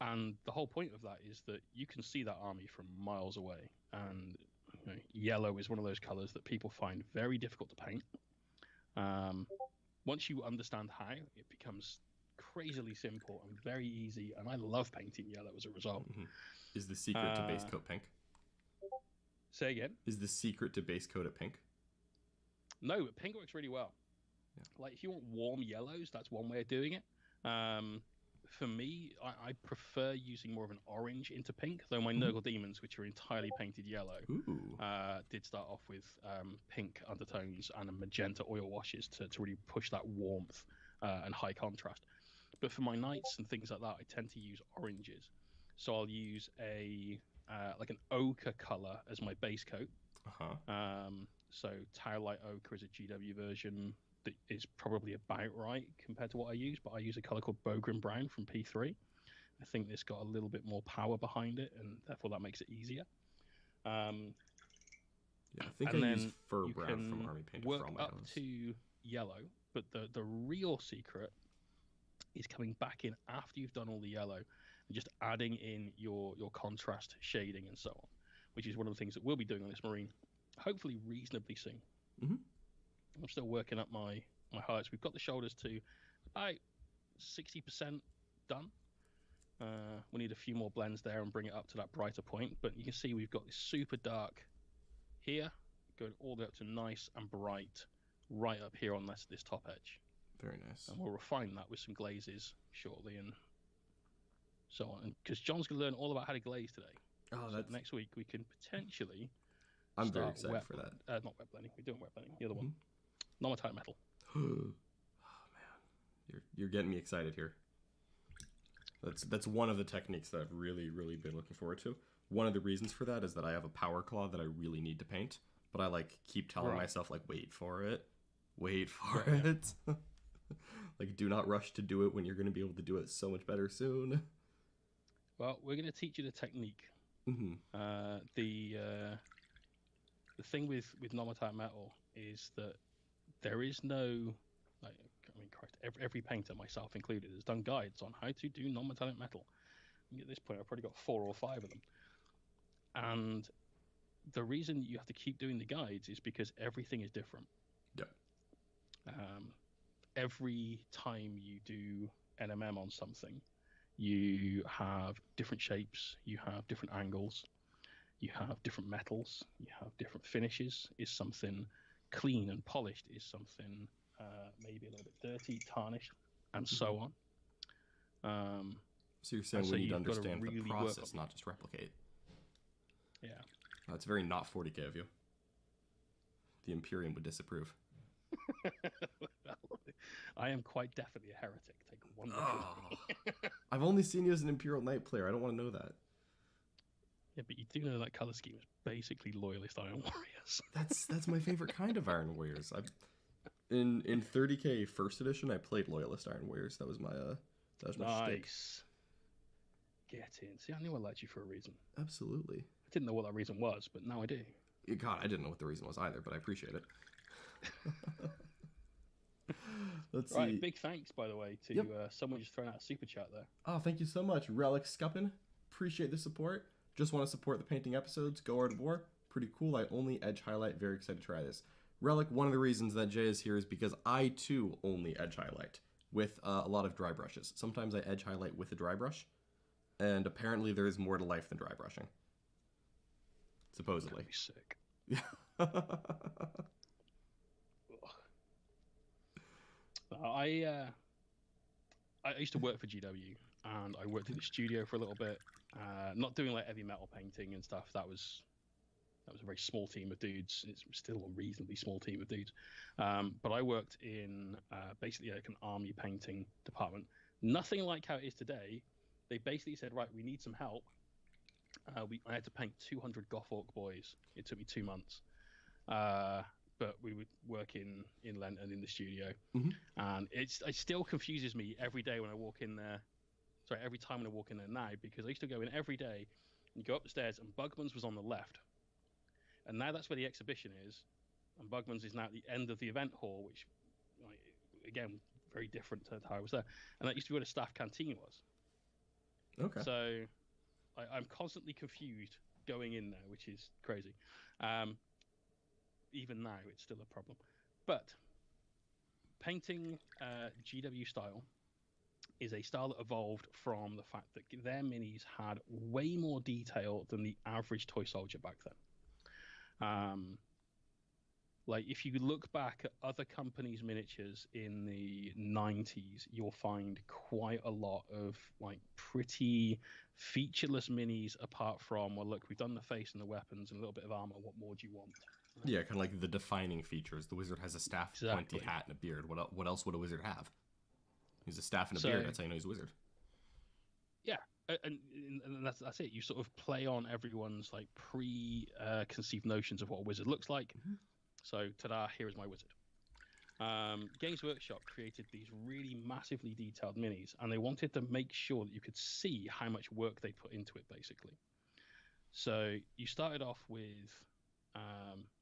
And the whole point of that is that you can see that army from miles away. And yellow is one of those colors that people find very difficult to paint. Once you understand how, it becomes crazily simple and very easy. And I love painting yellow as a result. Is the secret to base coat pink? Say again? Is the secret to base coat at pink? No, but pink works really well. Yeah. Like if you want warm yellows, that's one way of doing it. For me, I prefer using more of an orange into pink, though my Nurgle Demons, which are entirely painted yellow, did start off with pink undertones and a magenta oil washes to really push that warmth and high contrast. But for my knights and things like that, I tend to use oranges. So I'll use like an ochre color as my base coat. So Tower Light Ochre is a GW version that is probably about right compared to what I use, but I use a color called Bogrim Brown from P3. I think this got a little bit more power behind it, and therefore that makes it easier. Yeah, I think I use fur brown from Army Painter work for all my up others. to yellow, but the real secret is coming back in after you've done all the yellow and just adding in your contrast shading and so on, which is one of the things that we'll be doing on this Marine, hopefully reasonably soon. I'm still working up my highlights. We've got the shoulders to about 60% done. We need a few more blends there and bring it up to that brighter point. But you can see we've got this super dark here, going all the way up to nice and bright right up here on this top edge. Very nice. And we'll refine that with some glazes shortly and so on. Because John's going to learn all about how to glaze today. Oh, so next week we can potentially I'm very excited for that. Not wet blending. We're doing wet blending. The other one. Non-metallic metal. Oh man, you're getting me excited here. That's one of the techniques that I've really been looking forward to. One of the reasons for that is that I have a power claw that I really need to paint, but I like keep telling myself like wait for it. Like do not rush to do it when you're going to be able to do it so much better soon. Well, we're going to teach you the technique. The thing with non-metallic metal is that there is no, like, I mean, Christ, every painter, myself included, has done guides on how to do non-metallic metal. At this point, I've probably got 4 or 5 of them. And the reason you have to keep doing the guides is because everything is different. Yeah. Every time you do NMM on something, you have different shapes, you have different angles, you have different metals, you have different finishes. Is something clean and polished? Is something maybe a little bit dirty, tarnished, and so on. So you're saying we need to understand the process, not just replicate. Yeah. That's very not 40k of you. The Imperium would disapprove. I am quite definitely a heretic. Take one look at me. I've only seen you as an Imperial Knight player. I don't want to know that. Yeah, but you do know that color scheme is basically loyalist Iron Warriors. That's my favorite kind of Iron Warriors. In 30k first edition, I played loyalist Iron Warriors. That was my shtick. Nice. Get in. See, I knew I liked you for a reason. Absolutely. I didn't know what that reason was, but now I do. God, I didn't know what the reason was either, but I appreciate it. Let's see. Right, big thanks, by the way, to someone just throwing out a super chat there. Oh, thank you so much, Relic Scuppin. Appreciate the support. Just want to support the painting episodes. Go Art of War. Pretty cool. I only edge highlight. Very excited to try this. Relic, one of the reasons that Jay is here is because I, too, only edge highlight with a lot of dry brushes. Sometimes I edge highlight with a dry brush, and apparently there is more to life than dry brushing. Supposedly. That'd be sick. Yeah. I used to work for GW, and I worked in the studio for a little bit, not doing like heavy metal painting and stuff. That was a very small team of dudes. It's still a reasonably small team of dudes, but I worked in basically like an army painting department. Nothing like how it is today. They basically said, right, we need some help. I had to paint 200 Goth Orc boys. It took me 2 months. But we would work in London in the studio. And it still confuses me every day when I walk in there. Sorry, every time when I walk in there now, because I used to go in every day and go up the stairs, and Bugman's was on the left. And now that's where the exhibition is. And Bugman's is now at the end of the event hall, which, like, again, very different to how I was there. And that used to be where the staff canteen was. Okay. So I'm constantly confused going in there, which is crazy. Even now, it's still a problem. But painting GW style is a style that evolved from the fact that their minis had way more detail than the average toy soldier back then. Like, if you look back at other companies' miniatures in the 90s, you'll find quite a lot of, like, pretty featureless minis apart from, well, look, we've done the face and the weapons and a little bit of armor. What more do you want? Yeah, kind of like the defining features. The wizard has a staff, pointy hat, and a beard. What else would a wizard have? He's a staff and a beard. That's how you know he's a wizard. Yeah, and that's it. You sort of play on everyone's like preconceived notions of what a wizard looks like. So, ta-da! Here is my wizard. Games Workshop created these really massively detailed minis, and they wanted to make sure that you could see how much work they put into it, basically. So you started off with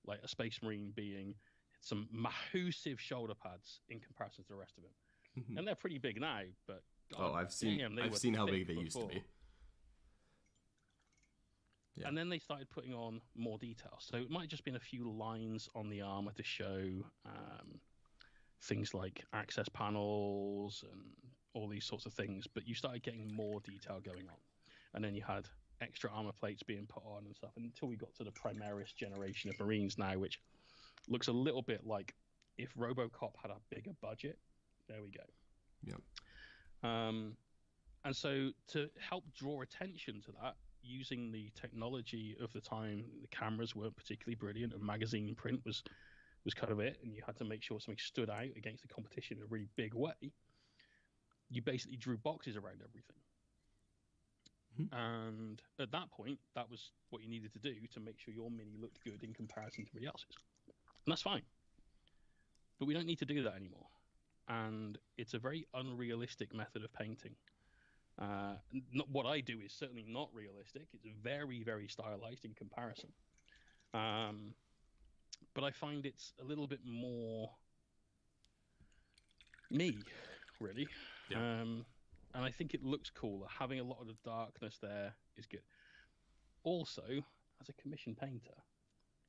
like a Space Marine being some massive shoulder pads in comparison to the rest of it, and they're pretty big now. But God, I've seen how big they used to be. Yeah. And then they started putting on more details. So it might have just been a few lines on the armor to show things like access panels and all these sorts of things. But you started getting more detail going on. And then you had extra armor plates being put on and stuff until we got to the Primaris generation of Marines now, which looks a little bit like if RoboCop had a bigger budget. There we go. Yep. And so to help draw attention to that, using the technology of the time, the cameras weren't particularly brilliant, and magazine print was kind of it, and you had to make sure something stood out against the competition in a really big way. You basically drew boxes around everything. And at that point, that was what you needed to do to make sure your mini looked good in comparison to everybody else's. And that's fine. But we don't need to do that anymore. And it's a very unrealistic method of painting. Not what I do is certainly not realistic. It's very, very stylized in comparison. But I find it's a little bit more me, really. Yeah. and I think it looks cooler. Having a lot of the darkness there is good. Also, as a commission painter,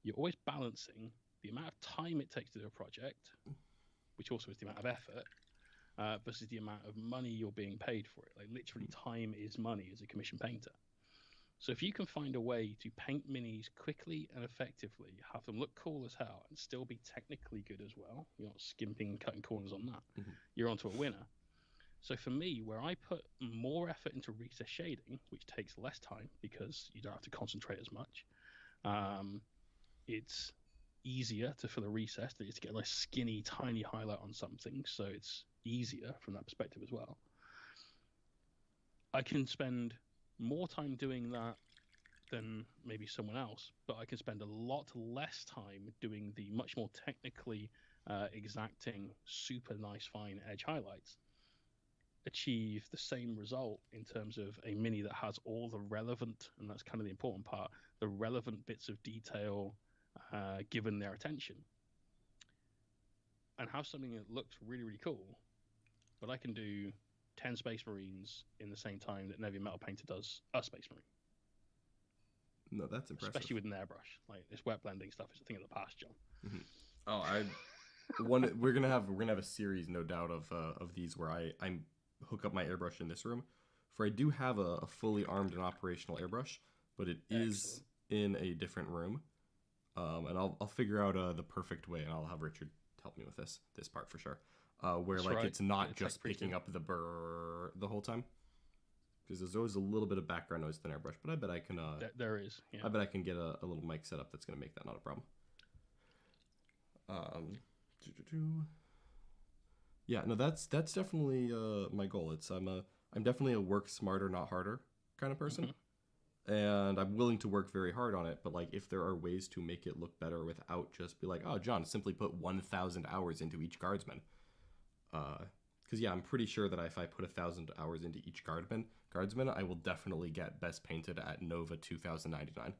you're always balancing the amount of time it takes to do a project, which also is the amount of effort, versus the amount of money you're being paid for it. Like literally, time is money as a commission painter. So if you can find a way to paint minis quickly and effectively, have them look cool as hell, and still be technically good as well, you're not skimping and cutting corners on that, you're onto a winner. So for me, where I put more effort into recess shading, which takes less time because you don't have to concentrate as much, it's easier to fill a recess than it is to get a nice skinny, tiny highlight on something. So it's easier from that perspective as well. I can spend more time doing that than maybe someone else, but I can spend a lot less time doing the much more technically exacting, super nice, fine edge highlights. Achieve the same result in terms of a mini that has all the relevant, and that's kind of the important part, the relevant bits of detail given their attention, and have something that looks really, really cool. But I can do 10 Space Marines in the same time that Navy Metal Painter does a Space Marine. No, that's impressive. Especially with an airbrush. Like this wet blending stuff is a thing of the past, John. Oh, we're gonna have a series, no doubt, of these where I hook up my airbrush in this room. For I do have a fully armed and operational airbrush, but it is in a different room. And I'll figure out the perfect way, and I'll have Richard help me with this part for sure. Where that's like right. It's not just picking up the burr the whole time, because there's always a little bit of background noise with an airbrush. But I bet I can. There is. Yeah. I bet I can get a little mic set up that's gonna make that not a problem. Yeah, no, that's definitely my goal. I'm definitely a work smarter, not harder kind of person. And I'm willing to work very hard on it, but like if there are ways to make it look better without just be like, oh, John, simply put 1,000 hours into each guardsman. Because yeah, I'm pretty sure that if I put 1,000 hours into each guardsman, I will definitely get best painted at Nova 2099.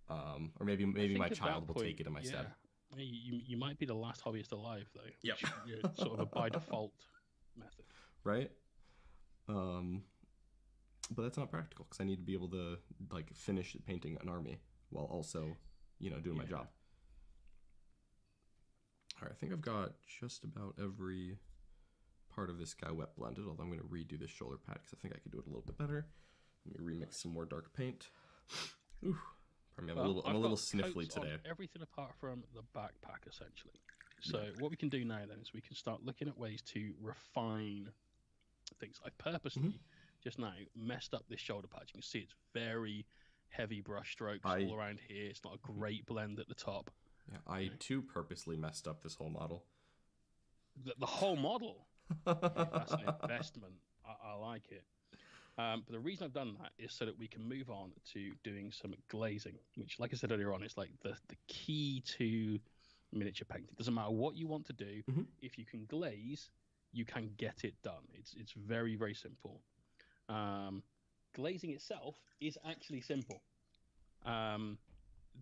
Or maybe my child will take it in my stead. You might be the last hobbyist alive though. Yep. You're sort of a by default method. Right. But that's not practical because I need to be able to like finish painting an army while also, doing my job. All right, I think I've got just about every part of this guy wet blended, although I'm going to redo this shoulder pad because I think I could do it a little bit better. Let me remix some more dark paint. Ooh, pardon me, I'm a little sniffly today. Everything apart from the backpack, essentially. So what we can do now then is we can start looking at ways to refine things. I purposely just now messed up this shoulder pad. You can see it's very heavy brush strokes all around here. It's not a great blend at the top. Yeah, I too purposely messed up this whole model. The whole model? That's an investment. I like it. But the reason I've done that is so that we can move on to doing some glazing, which, like I said earlier on, is like the key to miniature painting. It doesn't matter what you want to do. If you can glaze, you can get it done. It's very, very simple. Glazing itself is actually simple.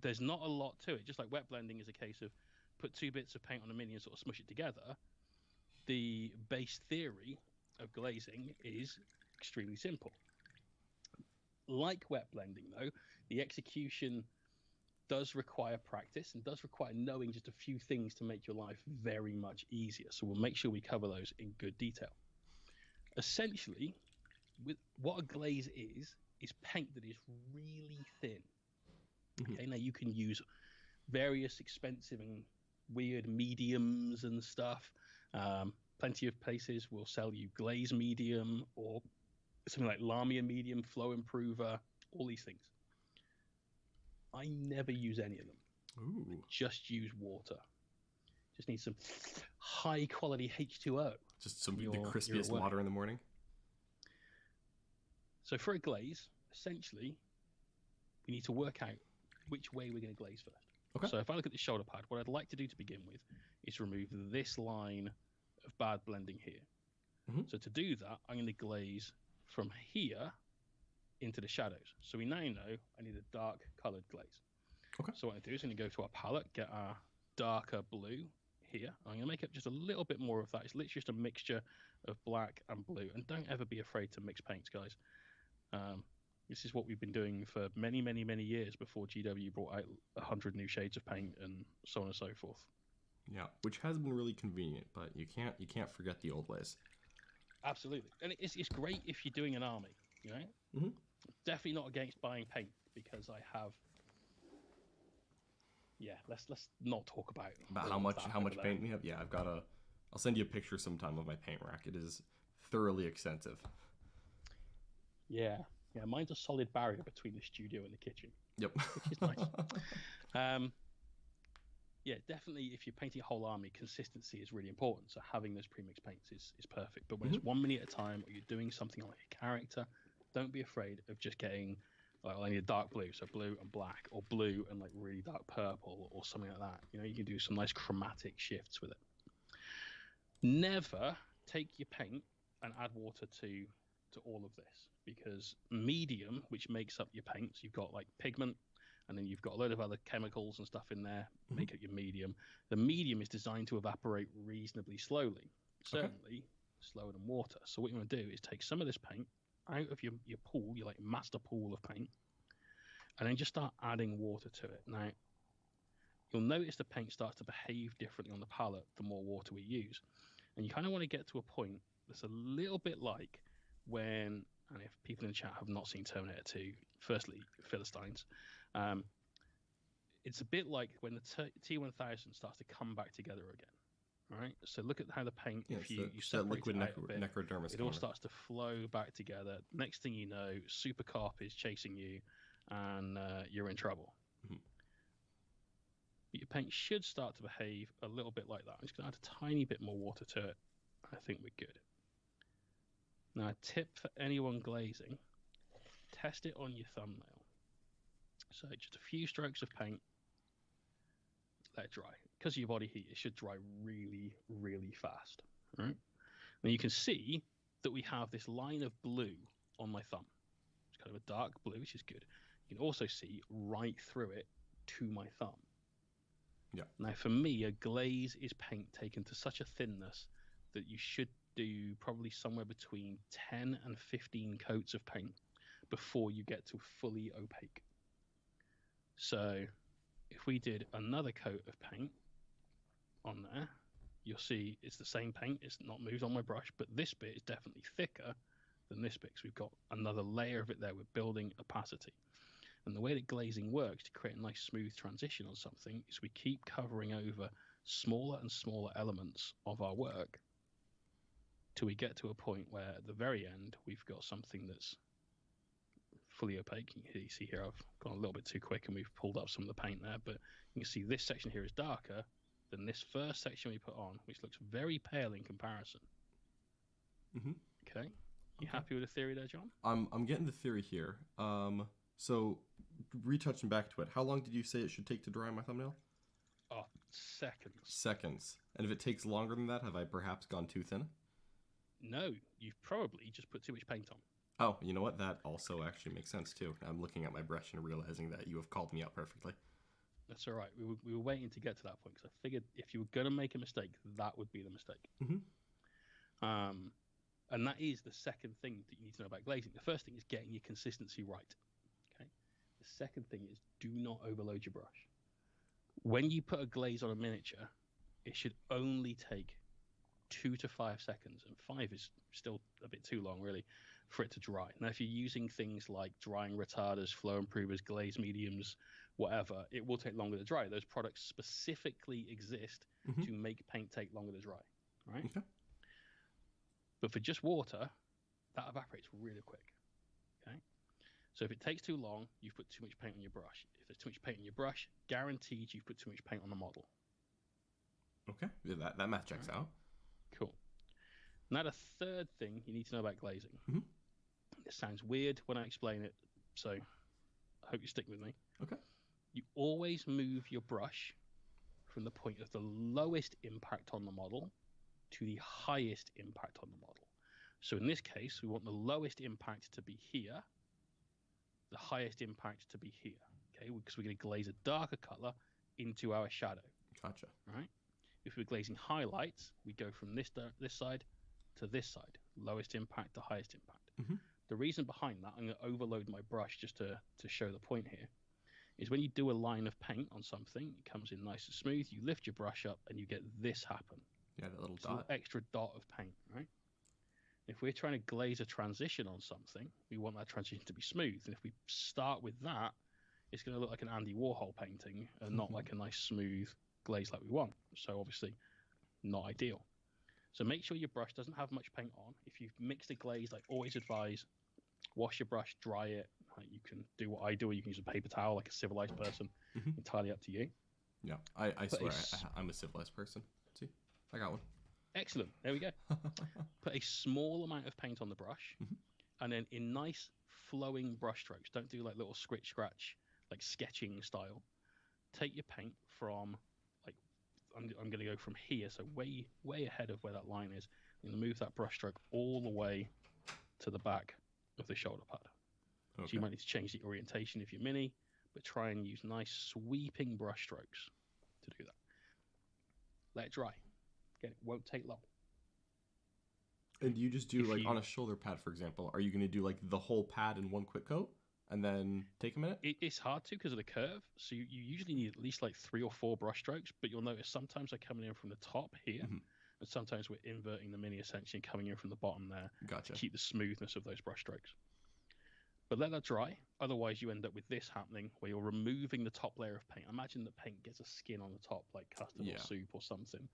There's not a lot to it. Just like wet blending is a case of put two bits of paint on a mini and sort of smush it together. The base theory of glazing is extremely simple. Like wet blending, though, the execution does require practice and does require knowing just a few things to make your life very much easier. So we'll make sure we cover those in good detail. Essentially, with what a glaze is paint that is really thin. Okay, now you can use various expensive and weird mediums and stuff. Plenty of places will sell you glaze medium or something like Lamia medium, flow improver, all these things. I never use any of them. Ooh. Just use water. Just need some high quality H2O. Just the crispiest water in the morning. So for a glaze, essentially, we need to work out which way we're going to glaze first. Okay. So if I look at the shoulder pad, what I'd like to do to begin with is remove this line of bad blending here. So to do that, I'm going to glaze from here into the shadows. So we now know I need a dark coloured glaze. Okay. So what I do is I'm going to go to our palette, get our darker blue, here. I'm going to make up just a little bit more of that. It's literally just a mixture of black and blue. And don't ever be afraid to mix paints, guys. This is what we've been doing for many, many, many years before GW brought out 100 new shades of paint and so on and so forth. Yeah, which has been really convenient, but you can't forget the old ways. Absolutely, and it's great if you're doing an army. You know, Mm-hmm. Definitely not against buying paint because I have. Yeah, let's not talk about how much paint we have. Yeah, I'll send you a picture sometime of my paint rack. It is thoroughly extensive. Yeah, mine's a solid barrier between the studio and the kitchen. Yep, which is nice. Yeah, definitely. If you're painting a whole army, consistency is really important. So having those pre-mixed paints is perfect. But when it's 1 minute at a time, or you're doing something like a character, don't be afraid of just getting like, I need a dark blue, so blue and black, or blue and like really dark purple, or something like that. You know, you can do some nice chromatic shifts with it. Never take your paint and add water to all of this, because medium, which makes up your paints, you've got like pigment, and then you've got a load of other chemicals and stuff in there, make up your medium. The medium is designed to evaporate reasonably slowly, certainly slower than water. So what you want to do is take some of this paint out of your pool, your like master pool of paint, and then just start adding water to it. Now, you'll notice the paint starts to behave differently on the palette the more water we use. And you kind of want to get to a point that's a little bit like when, and if people in the chat have not seen Terminator 2, firstly, Philistines, it's a bit like when the T1000 starts to come back together again, right? So look at how the paint, if you separate it out a bit, necrodermis, it all starts to flow back together. Next thing you know, Super Carp is chasing you, and you're in trouble. Mm-hmm. But your paint should start to behave a little bit like that. I'm just going to add a tiny bit more water to it. I think we're good. Now, a tip for anyone glazing, test it on your thumbnail. So just a few strokes of paint, let it dry. Because of your body heat, it should dry really, really fast. Right? Now you can see that we have this line of blue on my thumb. It's kind of a dark blue, which is good. You can also see right through it to my thumb. Yeah. Now for me, a glaze is paint taken to such a thinness that you should do probably somewhere between 10 and 15 coats of paint before you get to fully opaque. So if we did another coat of paint on there, you'll see it's the same paint. It's not moved on my brush, but this bit is definitely thicker than this bit because we've got another layer of it there. We're building opacity. And the way that glazing works to create a nice smooth transition on something is we keep covering over smaller and smaller elements of our work till we get to a point where at the very end we've got something that's fully opaque. You see here I've gone a little bit too quick and we've pulled up some of the paint there, but you can see this section here is darker than this first section we put on, which looks very pale in comparison. Okay, you happy with the theory there, John? I'm getting the theory here. So retouching back to it, how long did you say it should take to dry my thumbnail? Oh, seconds. And if it takes longer than that, have I perhaps gone too thin? No, you've probably just put too much paint on. Oh, you know what? That also actually makes sense too. I'm looking at my brush and realizing that you have called me out perfectly. That's all right. We were waiting to get to that point because I figured if you were going to make a mistake, that would be the mistake. And that is the second thing that you need to know about glazing. The first thing is getting your consistency right. Okay. The second thing is do not overload your brush. When you put a glaze on a miniature, it should only take 2 to 5 seconds, and 5 is still a bit too long, really, for it to dry. Now, if you're using things like drying retarders, flow improvers, glaze mediums, whatever, it will take longer to dry. Those products specifically exist to make paint take longer to dry, right? Okay. But for just water, that evaporates really quick, okay? So if it takes too long, you've put too much paint on your brush. If there's too much paint on your brush, guaranteed you've put too much paint on the model. Okay, yeah, that math checks out. Cool. Now the third thing you need to know about glazing. It sounds weird when I explain it, so I hope you stick with me. Okay. You always move your brush from the point of the lowest impact on the model to the highest impact on the model. So in this case, we want the lowest impact to be here, the highest impact to be here, okay? Because we're going to glaze a darker color into our shadow. Gotcha. Right? If we're glazing highlights, we go from this side to this side, lowest impact to highest impact. Mm-hmm. The reason behind that, I'm going to overload my brush just to show the point here, is when you do a line of paint on something, it comes in nice and smooth, you lift your brush up and you get this happen. Yeah, that little it's dot. An extra dot of paint, right? If we're trying to glaze a transition on something, we want that transition to be smooth. And if we start with that, it's going to look like an Andy Warhol painting and not like a nice smooth glaze like we want. So obviously not ideal. So make sure your brush doesn't have much paint on. If you've mixed a glaze, I always advise wash your brush, dry it. You can do what I do, or you can use a paper towel like a civilized person. Entirely up to you. Yeah, I swear I'm a civilized person. See, I got one. Excellent. There we go. Put a small amount of paint on the brush, and then in nice flowing brush strokes. Don't do like little scritch scratch, like sketching style. Take your paint from like I'm going to go from here, so way ahead of where that line is. I'm going to move that brush stroke all the way to the back of the shoulder pad. Okay. So you might need to change the orientation if you're mini, but try and use nice sweeping brush strokes to do that. Let it dry. Again, it won't take long. And you just do on a shoulder pad, for example, are you going to do like the whole pad in one quick coat and then take a minute? It's hard to because of the curve. So you usually need at least like 3 or 4 brush strokes, but you'll notice sometimes they're coming in from the top here, and sometimes we're inverting the mini essentially and coming in from the bottom there. Gotcha. To keep the smoothness of those brush strokes. But let that dry. Otherwise, you end up with this happening where you're removing the top layer of paint. Imagine that paint gets a skin on the top, like custard or soup or something.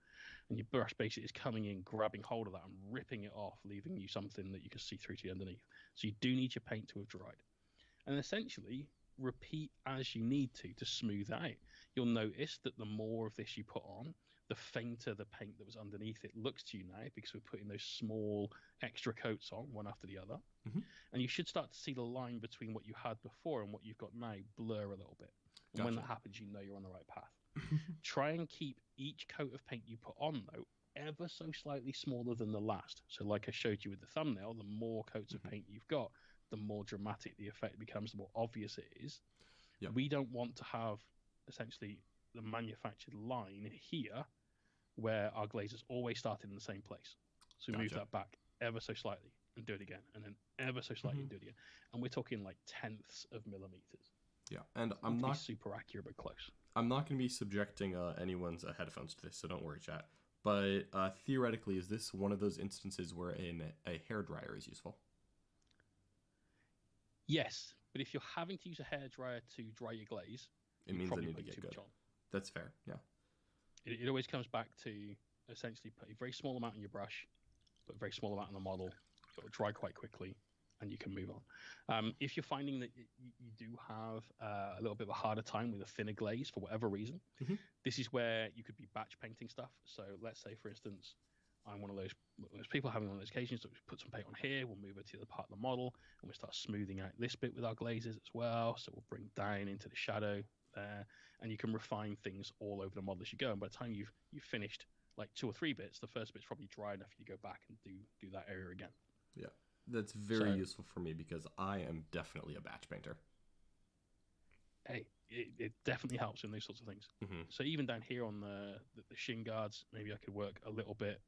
And your brush basically is coming in, grabbing hold of that and ripping it off, leaving you something that you can see through to the underneath. So you do need your paint to have dried. And essentially, repeat as you need to smooth out. You'll notice that the more of this you put on, the fainter the paint that was underneath it looks to you now, because we're putting those small extra coats on one after the other. And you should start to see the line between what you had before and what you've got now blur a little bit. And when that happens, you know you're on the right path. Try and keep each coat of paint you put on, though, ever so slightly smaller than the last. So like I showed you with the thumbnail, the more coats of paint you've got, the more dramatic the effect becomes, the more obvious it is. Yep. We don't want to have essentially the manufactured line here where our glazes always started in the same place. So move that back ever so slightly and do it again, and then ever so slightly and do it again. And we're talking like tenths of millimeters. Yeah, and I'm not super accurate, but close. I'm not going to be subjecting anyone's headphones to this, so don't worry, chat. But theoretically, is this one of those instances where a hairdryer is useful? Yes, but if you're having to use a hairdryer to dry your glaze, it means I need to get good. That's fair, yeah. It always comes back to essentially put a very small amount on your brush, put a very small amount on the model. It'll dry quite quickly, and you can move on. If you're finding that you do have a little bit of a harder time with a thinner glaze for whatever reason, this is where you could be batch painting stuff. So let's say, for instance, I'm one of those people having one of those occasions that we put some paint on here, we'll move it to the part of the model, and we'll start smoothing out this bit with our glazes as well. So we'll bring down into the shadow there, and you can refine things all over the model as you go. And by the time you've finished like 2 or 3 bits, the first bit's probably dry enough for you to go back and do that area again. Yeah, that's very useful for me because I am definitely a batch painter. Hey, it definitely helps in those sorts of things. So even down here on the shin guards, maybe I could work a little bit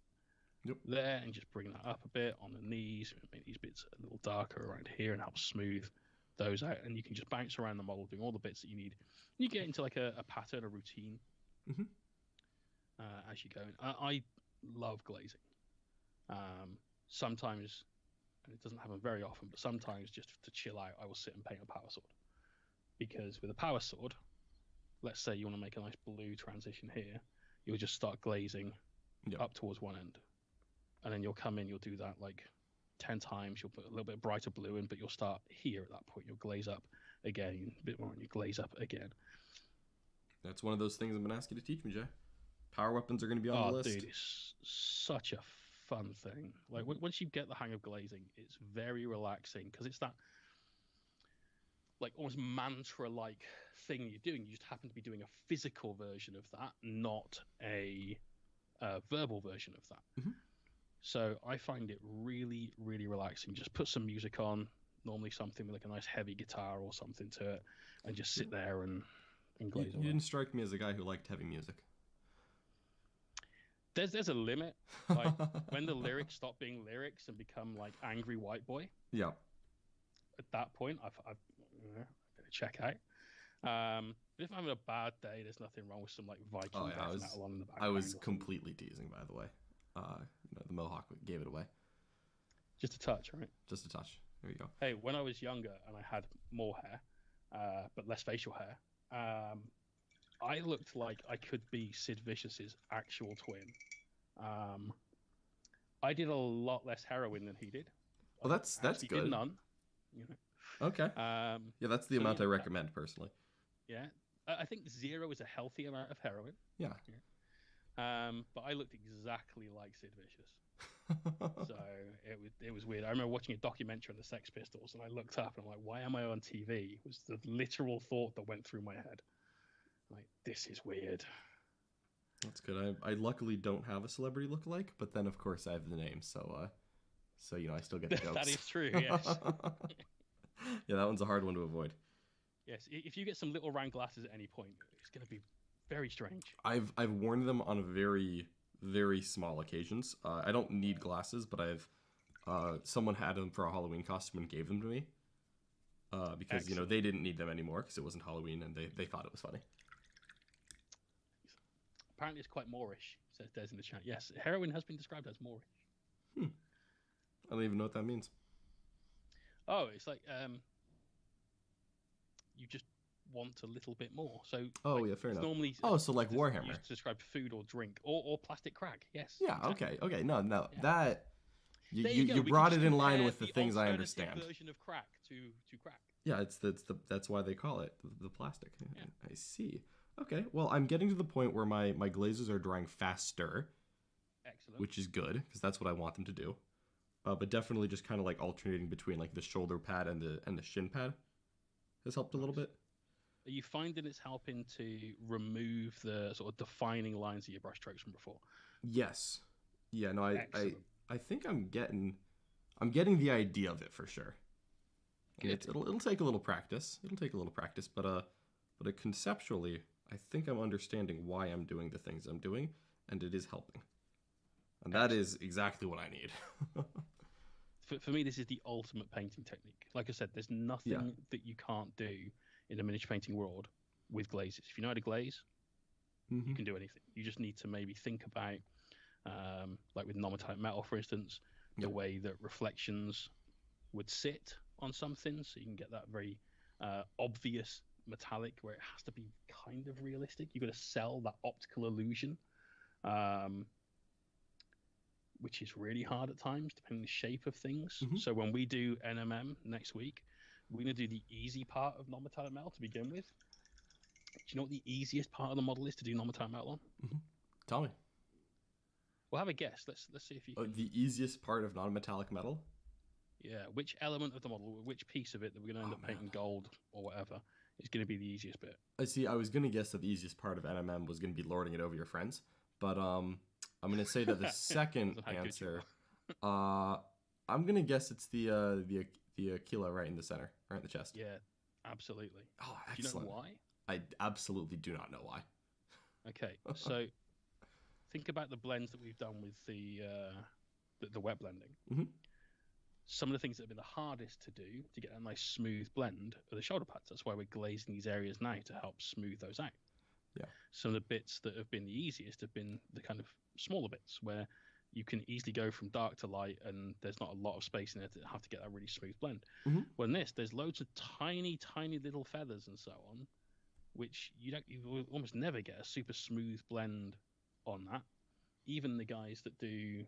there and just bring that up a bit on the knees, make these bits a little darker around here and help smooth those out. And you can just bounce around the model doing all the bits that you need. You get into like a pattern, a routine as you go. I love glazing. Sometimes, and it doesn't happen very often, but sometimes just to chill out, I will sit and paint a power sword. Because with a power sword, let's say you want to make a nice blue transition here, you'll just start glazing up towards one end. And then you'll come in, you'll do that like 10 times, you'll put a little bit brighter blue in, but you'll start here at that point, you'll glaze up again, a bit more, and you glaze up again. That's one of those things I'm going to ask you to teach me, Jay. Power weapons are going to be on the list. Dude, it's such a fun thing. Like once you get the hang of glazing, it's very relaxing because it's that like almost mantra-like thing you're doing. You just happen to be doing a physical version of that, not a verbal version of that. So I find it really, really relaxing. Just put some music on, normally something with like a nice heavy guitar or something to it, and just sit there and glaze. You didn't strike me as a guy who liked heavy music. There's a limit. Like when the lyrics stop being lyrics and become like angry white boy. Yeah. At that point, I've better check out. But if I'm having a bad day, there's nothing wrong with some like Viking death metal on in the background. I was completely teasing, by the way. The Mohawk gave it away. Just a touch, right? Just a touch. There you go. Hey, when I was younger and I had more hair, but less facial hair, I looked like I could be Sid Vicious's actual twin. I did a lot less heroin than he did. Well, that's good. Did none. You know. Okay. Yeah, that's the amount I recommend personally. Yeah, I think 0 is a healthy amount of heroin. Yeah. But I looked exactly like Sid Vicious. So it was weird. I remember watching a documentary on the Sex Pistols, and I looked up and I'm like, "Why am I on TV?" Was the literal thought that went through my head. Like, this is weird. That's good. I luckily don't have a celebrity lookalike, but then of course I have the name, so I still get the jokes. That is true. Yes. Yeah, that one's a hard one to avoid. Yes, if you get some little round glasses at any point, it's going to be very strange. I've worn them on a very, very small occasions. I don't need glasses, but someone had them for a Halloween costume and gave them to me. Because Excellent. they didn't need them anymore because it wasn't Halloween and they thought it was funny. Apparently it's quite Moorish, says Des in the chat. Yes, heroin has been described as Moorish. I don't even know what that means. Oh, it's like you just want a little bit more. So yeah, fair enough. Normally, so like Warhammer. Used to describe food or drink or plastic crack. Yes. Yeah. Exactly. Okay. No. Yeah. That you We brought can it just in line compare with the things I understand. Version of crack to crack. Yeah, that's why they call it the plastic. Yeah. I see. Okay. Well, I'm getting to the point where my glazes are drying faster. Excellent. Which is good because that's what I want them to do. But definitely just kind of like alternating between like the shoulder pad and the shin pad has helped a little bit. Are you finding it's helping to remove the sort of defining lines of your brushstrokes from before? Yes. Yeah. No. I think I'm getting the idea of it for sure. It'll take a little practice. But conceptually, I think I'm understanding why I'm doing the things I'm doing, and it is helping. And that is exactly what I need. For me, this is the ultimate painting technique. Like I said, there's nothing that you can't do in the miniature painting world with glazes. If you know how to glaze, you can do anything. You just need to maybe think about, like with non-metallic metal, for instance, the way that reflections would sit on something, so you can get that very obvious metallic where it has to be kind of realistic. You've got to sell that optical illusion. Which is really hard at times, depending on the shape of things. So when we do NMM next week, we're going to do the easy part of non-metallic metal to begin with. Do you know what the easiest part of the model is to do non-metallic metal on? Tell me. Well, have a guess. Let's see if you can. The easiest part of non-metallic metal? Yeah, which element of the model, which piece of it that we're going to end up painting gold or whatever is going to be the easiest bit? I was going to guess that the easiest part of NMM was going to be lording it over your friends, but I'm going to say that the second answer, I'm going to guess it's the Aquila right in the center, right in the chest. Yeah, absolutely. Oh, excellent. Do you know why? I absolutely do not know why. Okay, so think about the blends that we've done with the wet blending. Some of the things that have been the hardest to do to get a nice smooth blend are the shoulder pads. That's why we're glazing these areas now to help smooth those out. Yeah. Some of the bits that have been the easiest have been the kind of smaller bits where you can easily go from dark to light and there's not a lot of space in there to have to get that really smooth blend. Well, in this, there's loads of tiny little feathers and so on, which you will almost never get a super smooth blend on that. Even the guys that do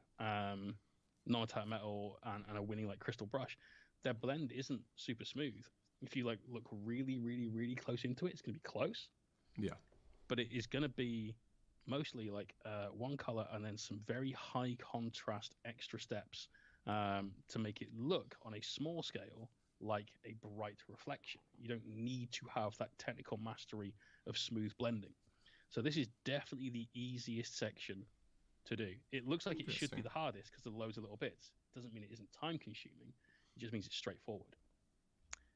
non-metallic metal and are winning like Crystal Brush, their blend isn't super smooth. If you like look really close into it, it's going to be close. Yeah. But it is going to be mostly like one color and then some very high contrast extra steps to make it look on a small scale like a bright reflection. You don't need to have that technical mastery of smooth blending. So this is definitely the easiest section to do. It looks like it should be the hardest because of loads of little bits. Doesn't mean it isn't time consuming. It just means it's straightforward.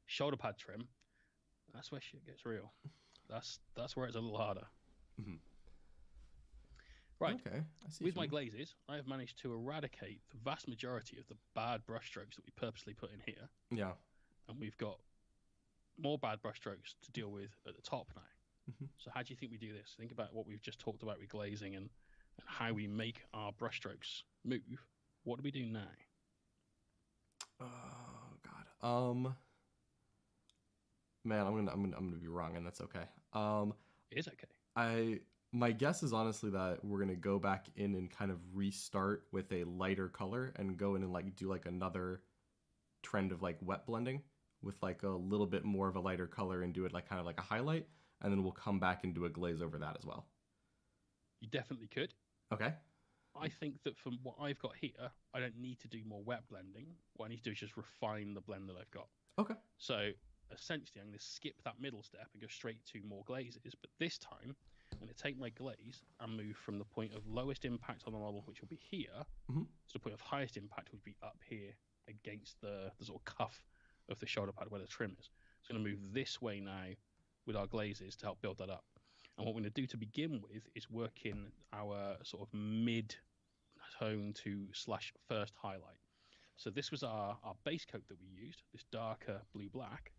Shoulder pad trim, that's where shit gets real. That's where it's a little harder. Right. Okay, I see. With my glazes, I have managed to eradicate the vast majority of the bad brushstrokes that we purposely put in here. Yeah. And we've got more bad brushstrokes to deal with at the top now. So how do you think we do this? Think about what we've just talked about with glazing and how we make our brushstrokes move. What do we do now? Oh God. Man, I'm gonna be wrong, and that's okay. It is okay. My guess is honestly that we're gonna go back in and kind of restart with a lighter color and go in and like do like another trend of like wet blending with like a little bit more of a lighter color and do it like kind of like a highlight, and then we'll come back and do a glaze over that as well. You definitely could. Okay. I think that from what I've got here, I don't need to do more wet blending. What I need to do is just refine the blend that I've got. Okay. So essentially, I'm going to skip that middle step and go straight to more glazes. But this time, I'm going to take my glaze and move from the point of lowest impact on the model, which will be here, to the point of highest impact, which will be up here against the sort of cuff of the shoulder pad where the trim is. So I'm going to move this way now with our glazes to help build that up. And what we're going to do to begin with is work in our sort of mid-tone to / first highlight. So this was our base coat that we used, this darker blue-black.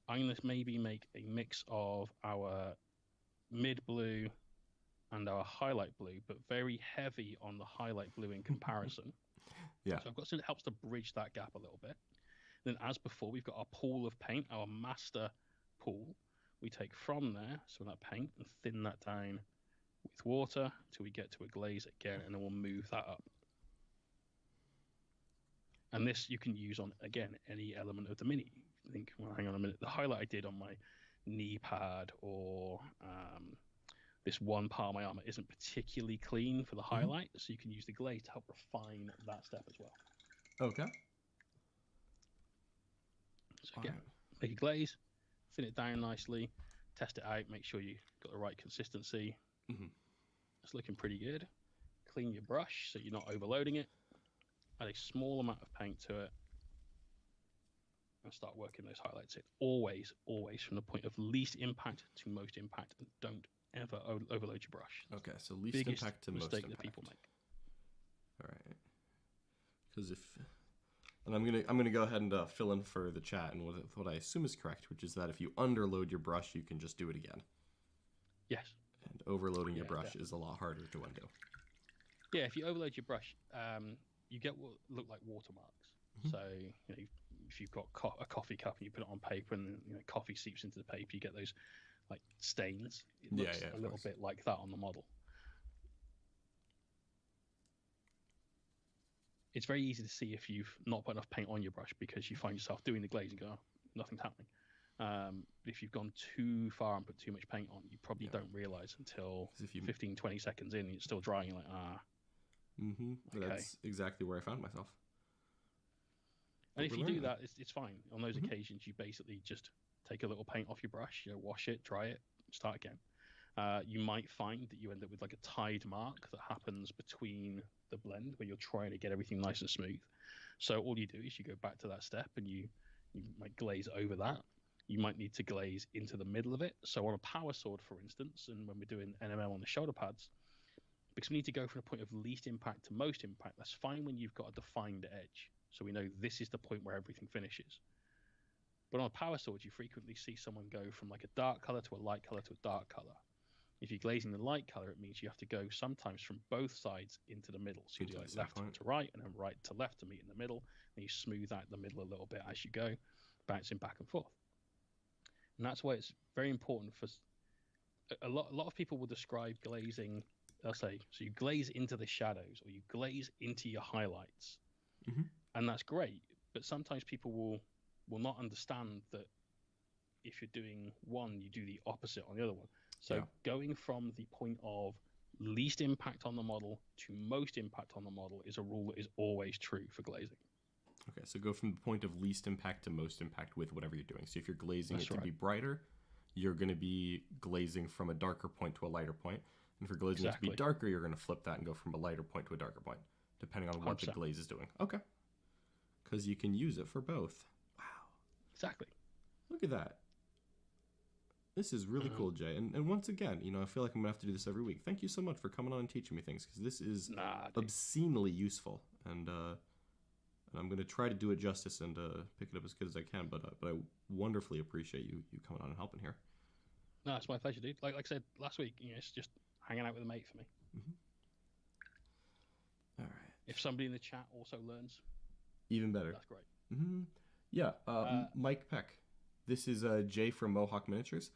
I'm going to maybe make a mix of our mid-blue and our highlight blue, but very heavy on the highlight blue in comparison. Yeah. So I've got something that helps to bridge that gap a little bit. Then as before, we've got our pool of paint, our master pool. We take from there some of that paint and thin that down with water until we get to a glaze again, and then we'll move that up. And this you can use on, again, any element of the mini. Think, well, hang on a minute. The highlight I did on my knee pad or this one part of my armor isn't particularly clean for the highlight, so you can use the glaze to help refine that step as well. Okay. So again, make a glaze, thin it down nicely, test it out, make sure you got the right consistency. It's looking pretty good. Clean your brush so you're not overloading it. Add a small amount of paint to it and start working those highlights in. Always, always from the point of least impact to most impact, and don't ever overload your brush. Okay, so least impact to most impact. Mistake that people make. All right. Because and I'm gonna go ahead and fill in for the chat and what I assume is correct, which is that if you underload your brush, you can just do it again. Yes. And overloading your brush is a lot harder to undo. Yeah, if you overload your brush, you get what look like watermarks. So if you've got a coffee cup and you put it on paper and coffee seeps into the paper, you get those like stains. It looks a little bit like that on the model. It's very easy to see if you've not put enough paint on your brush because you find yourself doing the glaze and go, oh, nothing's happening. If you've gone too far and put too much paint on, you probably don't realize until 15, 20 seconds in and it's still drying. You're like, Okay. That's exactly where I found myself. And if you do that, it's fine. On those occasions, you basically just take a little paint off your brush, wash it, dry it, start again. You might find that you end up with like a tide mark that happens between the blend where you're trying to get everything nice and smooth. So all you do is you go back to that step and you might glaze over that. You might need to glaze into the middle of it. So on a power sword, for instance, and when we're doing NML on the shoulder pads, because we need to go from a point of least impact to most impact, that's fine when you've got a defined edge. So we know this is the point where everything finishes. But on a power sword, you frequently see someone go from like a dark color to a light color to a dark color. If you're glazing the light color, it means you have to go sometimes from both sides into the middle. So you do like left to right and then right to left to meet in the middle. And you smooth out the middle a little bit as you go, bouncing back and forth. And that's why it's very important for a lot of people will describe glazing. They'll say, so you glaze into the shadows or you glaze into your highlights. And that's great. But sometimes people will not understand that if you're doing one, you do the opposite on the other one. So going from the point of least impact on the model to most impact on the model is a rule that is always true for glazing. Okay, so go from the point of least impact to most impact with whatever you're doing. So if you're glazing it to be brighter, you're going to be glazing from a darker point to a lighter point. And for glazing it to be darker, you're going to flip that and go from a lighter point to a darker point, depending on what 100%. The glaze is doing. Okay. Because you can use it for both. Wow. Exactly. Look at that. This is really cool, Jay. And once again, I feel like I'm going to have to do this every week. Thank you so much for coming on and teaching me things, because this is obscenely useful. And I'm going to try to do it justice and pick it up as good as I can. But I wonderfully appreciate you coming on and helping here. No, it's my pleasure, dude. Like I said last week, it's just hanging out with a mate for me. All right. If somebody in the chat also learns, even better. That's great. Yeah. Mike Peck. This is Jay from Mohawk Miniatures.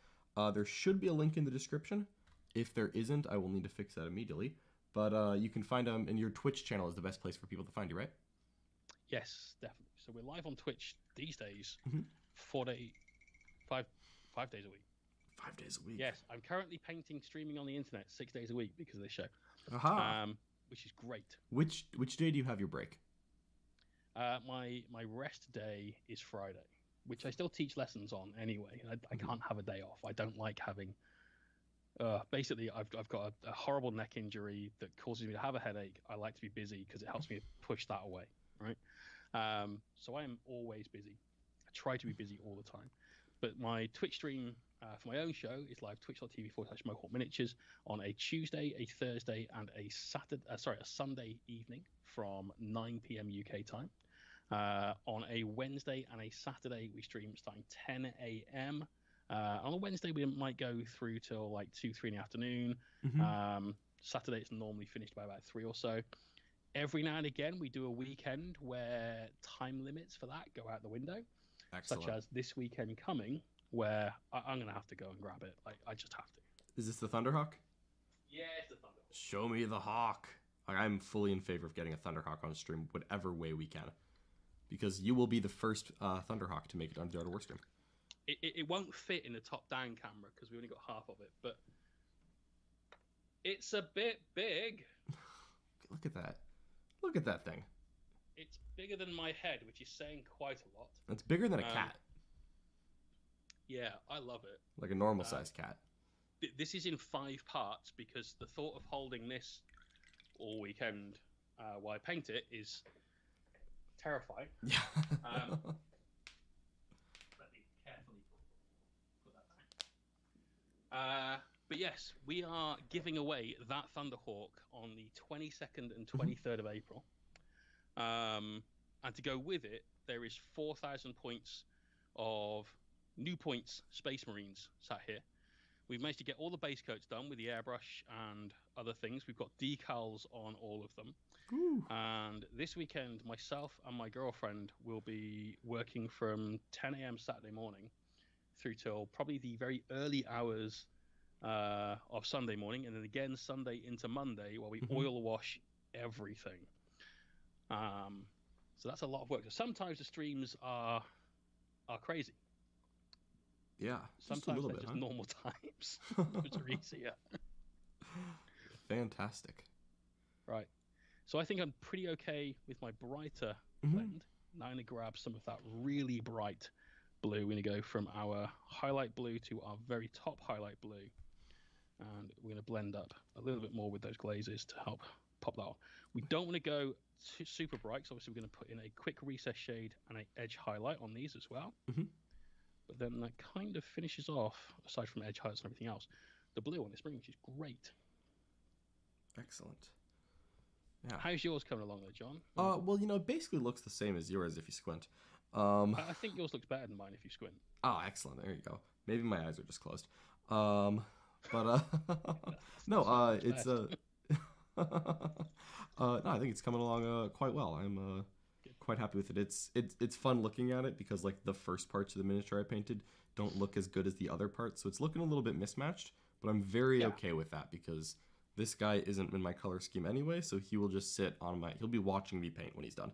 There should be a link in the description. If there isn't, I will need to fix that immediately. But you can find him, and your Twitch channel is the best place for people to find you, right? Yes, definitely. So we're live on Twitch these days, 5 days a week. 5 days a week. Yes, I'm currently streaming on the internet 6 days a week because of this show. Which is great. Which day do you have your break? My rest day is Friday, which I still teach lessons on anyway. I can't have a day off. I don't like having. Basically, I've got a horrible neck injury that causes me to have a headache. I like to be busy because it helps me push that away, right? So I am always busy. I try to be busy all the time. But my Twitch stream for my own show is live twitch.tv/Mohawk Miniatures on a Tuesday, a Thursday, and a Sunday evening from 9 p.m. UK time. On a Wednesday and a Saturday, we stream starting 10 a.m. On a Wednesday, we might go through till like 2, 3 in the afternoon. Saturday, it's normally finished by about 3 or so. Every now and again, we do a weekend where time limits for that go out the window. Excellent. Such as this weekend coming, where I'm going to have to go and grab it. Like, I just have to. Is this the Thunderhawk? Yeah, it's the Thunderhawk. Show me the hawk. I'm fully in favor of getting a Thunderhawk on stream, whatever way we can. Because you will be the first Thunderhawk to make it on the Art of War stream. It won't fit in the top-down camera, because we only got half of it, but it's a bit big. Look at that. Look at that thing. It's bigger than my head, which is saying quite a lot. It's bigger than a cat. Yeah, I love it. Like a normal-sized cat. This is in 5 parts, because the thought of holding this all weekend while I paint it is terrifying. Yeah. Let me carefully put that down. But yes, we are giving away that Thunderhawk on the 22nd and 23rd of April. And to go with it, there is 4,000 points of new points Space Marines sat here. We've managed to get all the base coats done with the airbrush and other things. We've got decals on all of them. Ooh. And this weekend, myself and my girlfriend will be working from 10 a.m. Saturday morning through till probably the very early hours of Sunday morning, and then again Sunday into Monday, while we oil wash everything. So that's a lot of work. Sometimes the streams are crazy. Yeah, sometimes they're just normal times, which are easier. Fantastic. Right. So I think I'm pretty okay with my brighter blend. Now I'm going to grab some of that really bright blue. We're going to go from our highlight blue to our very top highlight blue. And we're going to blend up a little bit more with those glazes to help pop that off. We don't want to go super bright, so obviously we're going to put in a quick recess shade and an edge highlight on these as well. But then that kind of finishes off, aside from edge highlights and everything else, the blue on this ring, which is great. Excellent. Yeah. How's yours coming along there, John? Well, it basically looks the same as yours if you squint. I think yours looks better than mine if you squint. Oh, excellent. There you go. Maybe my eyes are just closed. But no, it's no, I think it's coming along quite well. I'm quite happy with it. It's fun looking at it because like the first parts of the miniature I painted don't look as good as the other parts, so it's looking a little bit mismatched. But I'm very okay with that because this guy isn't in my color scheme anyway, so he will just sit on my. He'll be watching me paint when he's done.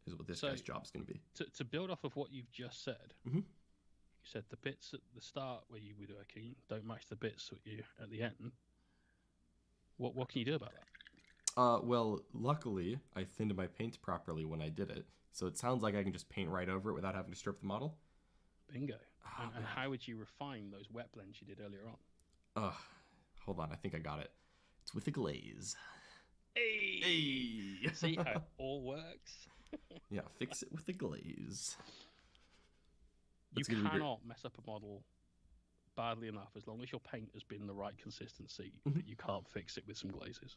Is what this guy's job's going to be. To build off of what you've just said, you said the bits at the start where you were working don't match the bits at the end. What can you do about that? Well, luckily, I thinned my paint properly when I did it, so it sounds like I can just paint right over it without having to strip the model. Bingo. And how would you refine those wet blends you did earlier on? Hold on, I think I got it. It's with a glaze. Hey! See how it all works? Yeah, fix it with the glaze. You cannot mess up a model badly enough, as long as your paint has been the right consistency, that you can't fix it with some glazes.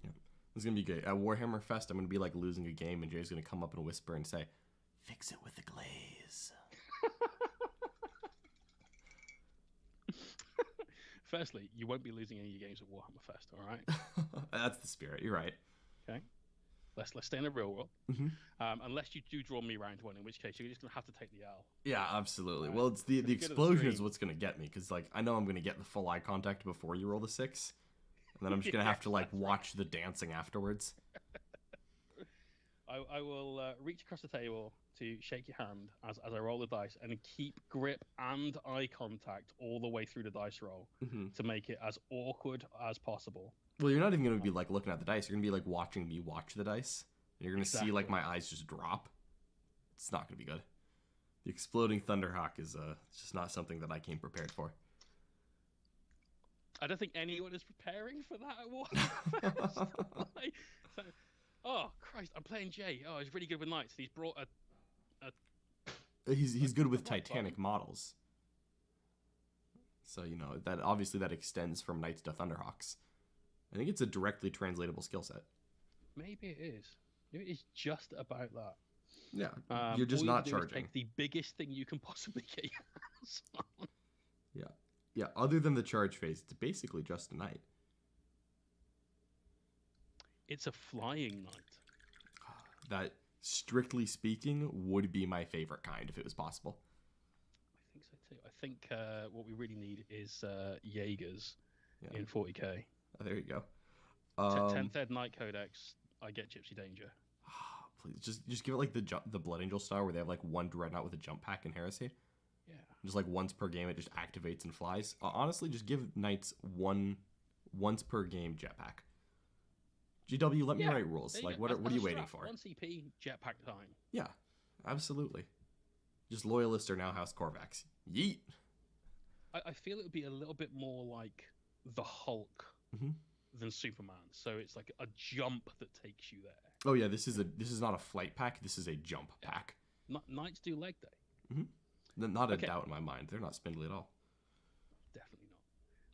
Yeah, it's gonna be great. At Warhammer Fest, I'm gonna be like losing a game, and Jay's gonna come up and whisper and say, "Fix it with the glaze." Firstly, you won't be losing any of your games at Warhammer Fest, all right? That's the spirit. You're right. Okay. Let's stay in the real world. Mm-hmm. Unless you do draw me round one, in which case you're just gonna have to take the L. Yeah, absolutely. Well, it's the explosion is what's gonna get me, because like I know I'm gonna get the full eye contact before you roll the 6, and then I'm just gonna have to like watch the dancing afterwards. I will reach across the table to shake your hand as I roll the dice, and keep grip and eye contact all the way through the dice roll to make it as awkward as possible. Well, you're not even going to be like looking at the dice. You're going to be like watching me watch the dice. And you're going to see like my eyes just drop. It's not going to be good. The exploding Thunderhawk is just not something that I came prepared for. I don't think anyone is preparing for that at War. Oh Christ! I'm playing Jay. Oh, he's really good with knights. He's brought a. He's good with Titanic models. So you know that obviously that extends from knights to Thunderhawks. I think it's a directly translatable skill set. Maybe it is. Maybe it's just about that. Yeah, you're just not charging. Take the biggest thing you can possibly get your hands on. Yeah. Other than the charge phase, it's basically just a knight. It's a flying knight. That, strictly speaking, would be my favorite kind if it was possible. I think so too. I think what we really need is Jaegers in 40k. Oh, there you go. 10th Ed Knight Codex. I get Gypsy Danger. Please, just give it like the Blood Angel style, where they have like one Dreadnought with a jump pack in Heresy. Yeah. Just like once per game, it just activates and flies. Honestly, just give Knights once per game jetpack. GW, let me write rules. Like, what are you waiting for? 1 CP jetpack time. Yeah, absolutely. Just loyalists are now House Korvax. Yeet. I feel it would be a little bit more like the Hulk than Superman. So it's like a jump that takes you there. Oh yeah, this is not a flight pack. This is a jump pack. Knights do leg day. Not a doubt in my mind. They're not spindly at all. Definitely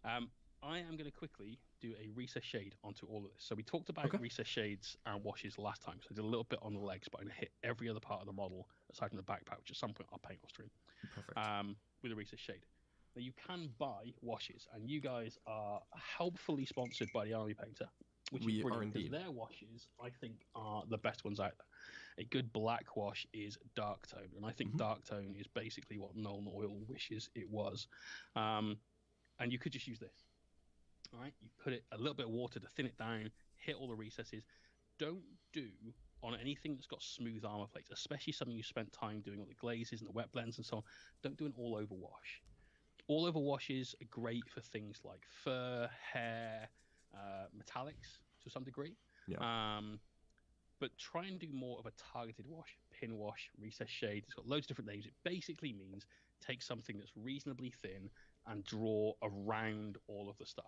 not. I am going to quickly do a recess shade onto all of this. So we talked about recess shades and washes last time. So I did a little bit on the legs, but I'm going to hit every other part of the model aside from the backpack, which at some point I'll paint off stream. Perfect. With a recess shade. Now you can buy washes, and you guys are helpfully sponsored by the Army Painter, which is brilliant, because their washes I think are the best ones out there. A good black wash is dark tone, and I think dark tone is basically what Nolan Oil wishes it was. And you could just use this. All right, you put it a little bit of water to thin it down, hit all the recesses. Don't do on anything that's got smooth armor plates, especially something you spent time doing all the glazes and the wet blends and so on. Don't do an all over wash. All over washes are great for things like fur, hair, metallics to some degree. Yeah. But try and do more of a targeted wash, pin wash, recess shade. It's got loads of different names. It basically means take something that's reasonably thin and draw around all of the stuff.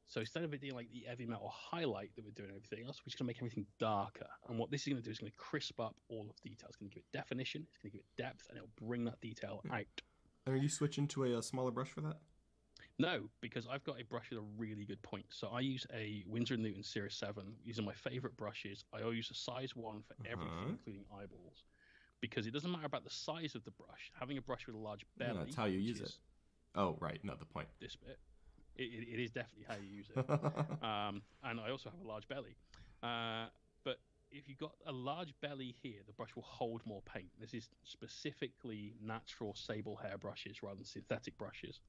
So instead of it being like the heavy metal highlight that we're doing everything else, we're just going to make everything darker. And what this is going to do is going to crisp up all of the detail. It's going to give it definition, it's going to give it depth, and it'll bring that detail out. Are you switching to a smaller brush for that? No, because I've got a brush with a really good point. So I use a Winsor & Newton Series 7. These are my favorite brushes. I always use a size 1 for everything, including eyeballs. Because it doesn't matter about the size of the brush. Having a brush with a large belly... Yeah, that's how you use it. Oh, right. No, the point. This bit. It is definitely how you use it. And I also have a large belly. But if you've got a large belly here, the brush will hold more paint. This is specifically natural sable hair brushes rather than synthetic brushes.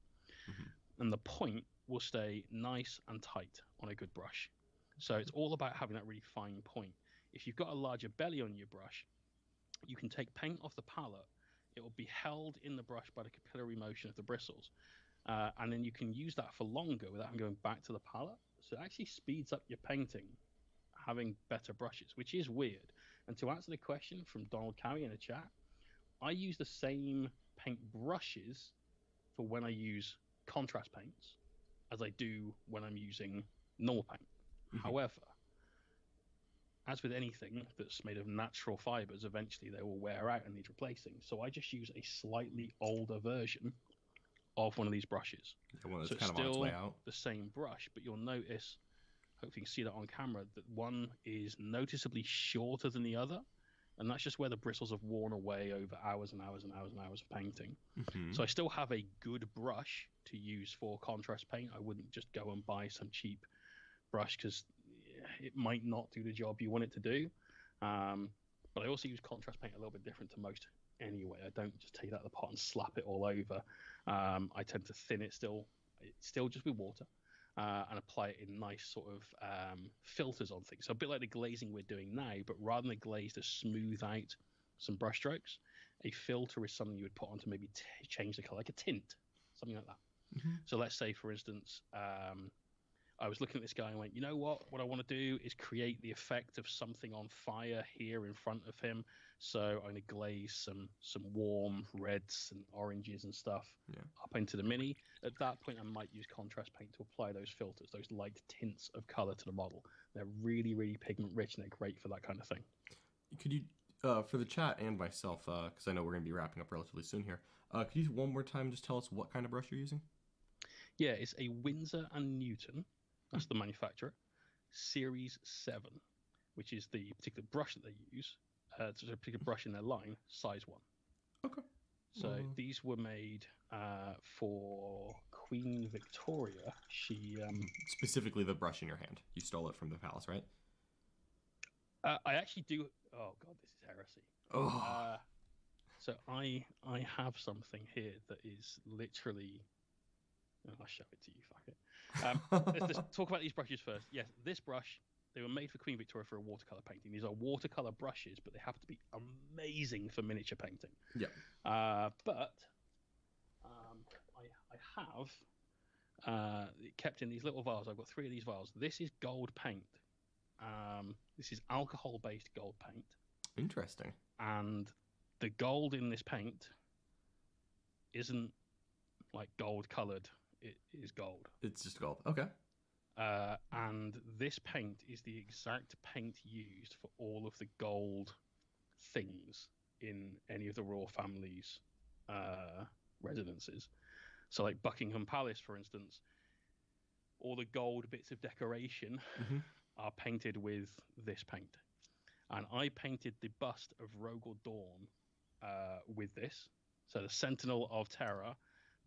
And the point will stay nice and tight on a good brush. So it's all about having that really fine point. If you've got a larger belly on your brush, you can take paint off the palette. It will be held in the brush by the capillary motion of the bristles. And then you can use that for longer without going back to the palette. So it actually speeds up your painting, having better brushes, which is weird. And to answer the question from Donald Cowie in the chat, I use the same paint brushes for when I use contrast paints as I do when I'm using normal paint. However, as with anything that's made of natural fibers, eventually they will wear out and need replacing. So I just use a slightly older version of one of these brushes. Yeah, one that's So it's kind of on its still way out. the same brush, but you'll notice, hopefully you can see that on camera, that one is noticeably shorter than the other. And that's just where the bristles have worn away over hours and hours and hours and hours of painting. Mm-hmm. So I still have a good brush to use for contrast paint. I wouldn't just go and buy some cheap brush because it might not do the job you want it to do. But I also use contrast paint a little bit different to most anyway. I don't just take it out of the pot and slap it all over. I tend to thin it still just with water. And apply it in nice sort of filters on things. So a bit like the glazing we're doing now, but rather than a glaze to smooth out some brush strokes, a filter is something you would put on to maybe change the color, like a tint, something like that. Mm-hmm. So let's say, for instance, I was looking at this guy and went, you know what? What I want to do is create the effect of something on fire here in front of him. So I'm going to glaze some warm reds and oranges and stuff up into the mini. At that point, I might use contrast paint to apply those filters, those light tints of color to the model. They're really, really pigment rich and they're great for that kind of thing. Could you, for the chat and myself, because I know we're going to be wrapping up relatively soon here, could you one more time just tell us what kind of brush you're using? Yeah, it's a Winsor & Newton. That's the manufacturer. Series 7, which is the particular brush that they use. It's a particular brush in their line, size 1. Okay. So these were made for Queen Victoria. She specifically the brush in your hand. You stole it from the palace, right? I actually do. Oh God, this is heresy. Oh. So I have something here that is literally. I'll show it to you. Fuck it. Let's talk about these brushes first. Yes, this brush. They were made for Queen Victoria for a watercolor painting. These are watercolor brushes, but they have to be amazing for miniature painting. Yeah. But I have kept in these little vials. I've got 3 of these vials. This is gold paint. This is alcohol-based gold paint. Interesting. And the gold in this paint isn't like gold colored. It is gold. It's just gold. Okay. And this paint is the exact paint used for all of the gold things in any of the royal family's residences. So like Buckingham Palace, for instance, all the gold bits of decoration are painted with this paint. And I painted the bust of Rogel Dawn with this. So the Sentinel of Terror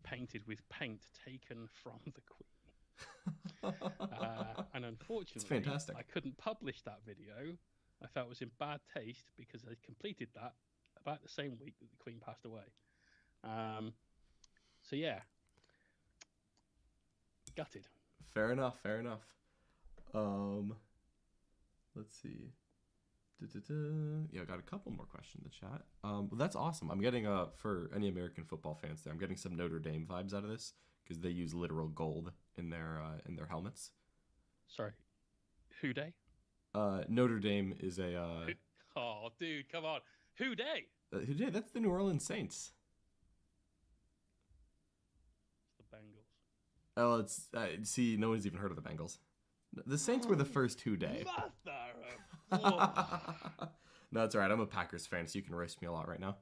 painted with paint taken from the Queen. And unfortunately, I couldn't publish that video. I felt it was in bad taste because I completed that about the same week that the Queen passed away. So yeah, gutted. Fair enough. Let's see. Yeah, I got a couple more questions in the chat. Well, that's awesome. I'm getting for any American football fans there, I'm getting some Notre Dame vibes out of this because they use literal gold in their helmets. Sorry, who day? Notre Dame is a. Oh, dude, come on, who day? Who day? That's the New Orleans Saints. It's the Bengals. Oh, it's see, no one's even heard of the Bengals. The Saints were the first Who day. No, it's all right. I'm a Packers fan, so you can roast me a lot right now.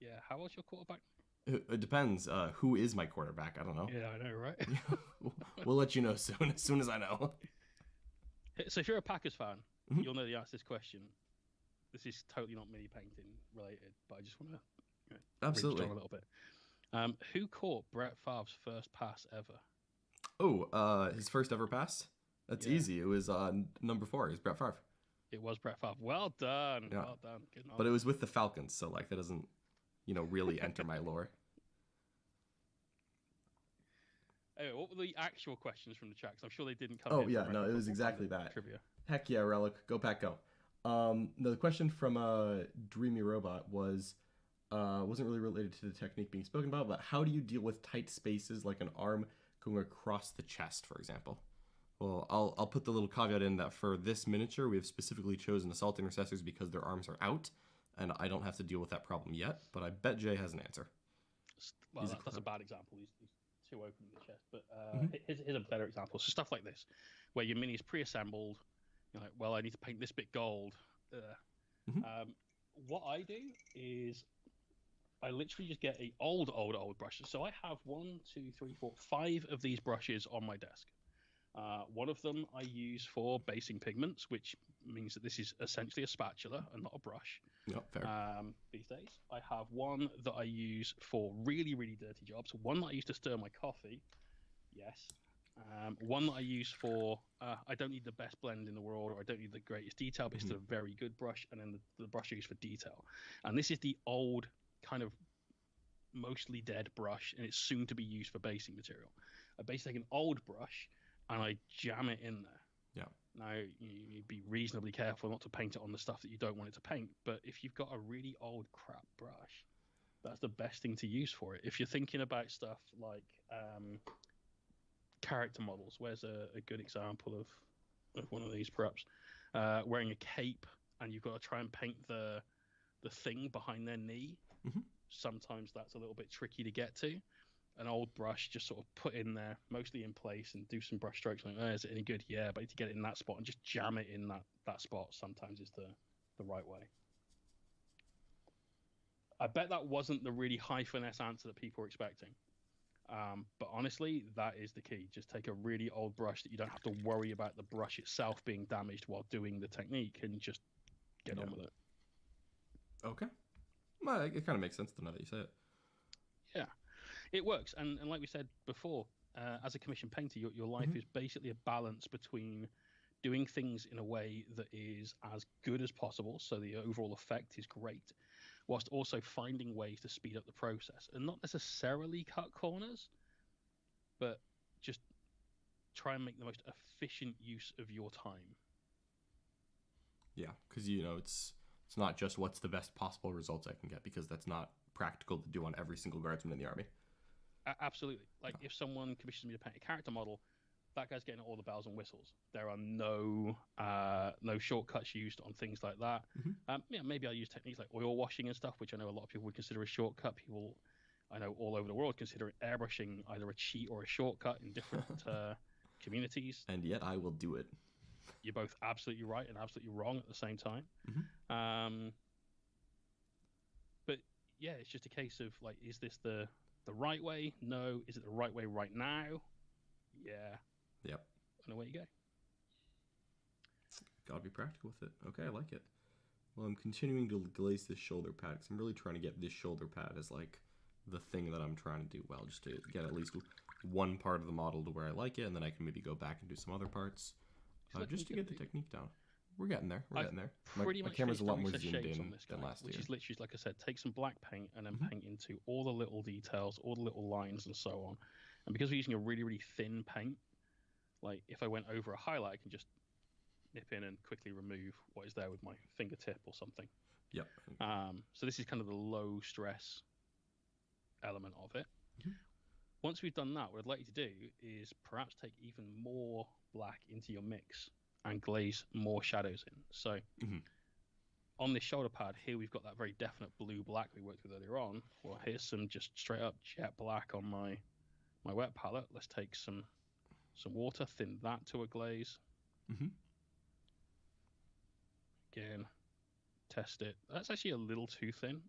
Yeah, how was your quarterback? It depends. Who is my quarterback? I don't know. Yeah, I know, right? We'll let you know soon. As soon as I know. So if you're a Packers fan, you'll know the answer to this question. This is totally not mini painting related, but I just want to absolutely a little bit. Who caught Brett Favre's first pass ever? Oh, his first ever pass? That's easy. It was number 4. It was Brett Favre. It was Brett Favre. Well done. Yeah. Well done. Good but it was with the Falcons, so like that doesn't, really enter my lore. Anyway, what were the actual questions from the chat? 'Cause I'm sure they didn't come. Oh yeah, no, it was exactly that. Trivia. Heck yeah, Relic. Go Pack, go. The question from Dreamy Robot was, wasn't really related to the technique being spoken about, but how do you deal with tight spaces like an arm going across the chest, for example? Well, I'll put the little caveat in that for this miniature, we have specifically chosen assault intercessors because their arms are out, and I don't have to deal with that problem yet, but I bet Jay has an answer. Well, that's a bad example. He's too open in the chest. But here's a better example. So stuff like this, where your mini is pre-assembled, you're like, well, I need to paint this bit gold. What I do is I literally just get a old brush. So I have 5 of these brushes on my desk. One of them I use for basing pigments, which means that this is essentially a spatula and not a brush. Yep, fair. These days, I have one that I use for really, really dirty jobs. One that I use to stir my coffee. Yes. One that I use for I don't need the best blend in the world, or I don't need the greatest detail, but it's still a very good brush. And then the brush I use for detail. And this is the old kind of mostly dead brush, and it's soon to be used for basing material. I basically take an old brush and I jam it in there. Yeah. Now, you be reasonably careful not to paint it on the stuff that you don't want it to paint, but if you've got a really old crap brush, that's the best thing to use for it. If you're thinking about stuff like character models, where's a good example of one of these, perhaps? Wearing a cape, and you've got to try and paint the thing behind their knee. Mm-hmm. Sometimes that's a little bit tricky to get to. An old brush just sort of put in there, mostly in place, and do some brush strokes like, is it any good? Yeah, but I need to get it in that spot and just jam it in that spot sometimes is the right way. I bet that wasn't the really high finesse answer that people were expecting. But honestly, that is the key. Just take a really old brush that you don't have to worry about the brush itself being damaged while doing the technique, and just get on with it. Okay. Well, it kind of makes sense to know that you say it. Yeah, it works. And like we said before, as a commission painter, your life is basically a balance between doing things in a way that is as good as possible, so the overall effect is great, whilst also finding ways to speed up the process and not necessarily cut corners, but just try and make the most efficient use of your time. Yeah, because it's not just what's the best possible results I can get, because that's not practical to do on every single guardsman in the army. Absolutely. Like, if someone commissions me to paint a character model, that guy's getting all the bells and whistles. There are no shortcuts used on things like that. Maybe I'll use techniques like oil washing and stuff, which I know a lot of people would consider a shortcut. People I know all over the world consider airbrushing either a cheat or a shortcut in different communities. And yet I will do it. You're both absolutely right and absolutely wrong at the same time. But yeah, it's just a case of, like, is this the right way? No. Is it the right way right now? Yeah. Yep. And away you go. Gotta be practical with it. Okay, I like it. Well, I'm continuing to glaze this shoulder pad because I'm really trying to get this shoulder pad as, like, the thing that I'm trying to do well, just to get at least one part of the model to where I like it, and then I can maybe go back and do some other parts, just to get the technique down. We're getting there. We're getting there. My camera's a lot more zoomed in than last year. Which is literally, like I said, take some black paint and then paint into all the little details, all the little lines and so on. And because we're using a really, really thin paint, like, if I went over a highlight, I can just nip in and quickly remove what is there with my fingertip or something. Yep. So this is kind of the low stress element of it. Once we've done that, what I'd like you to do is perhaps take even more black into your mix and glaze more shadows in. So on this shoulder pad here, we've got that very definite blue-black we worked with earlier on. Well, here's some just straight up jet black on my wet palette. Let's take some water, thin that to a glaze. Again, test it. That's actually a little too thin.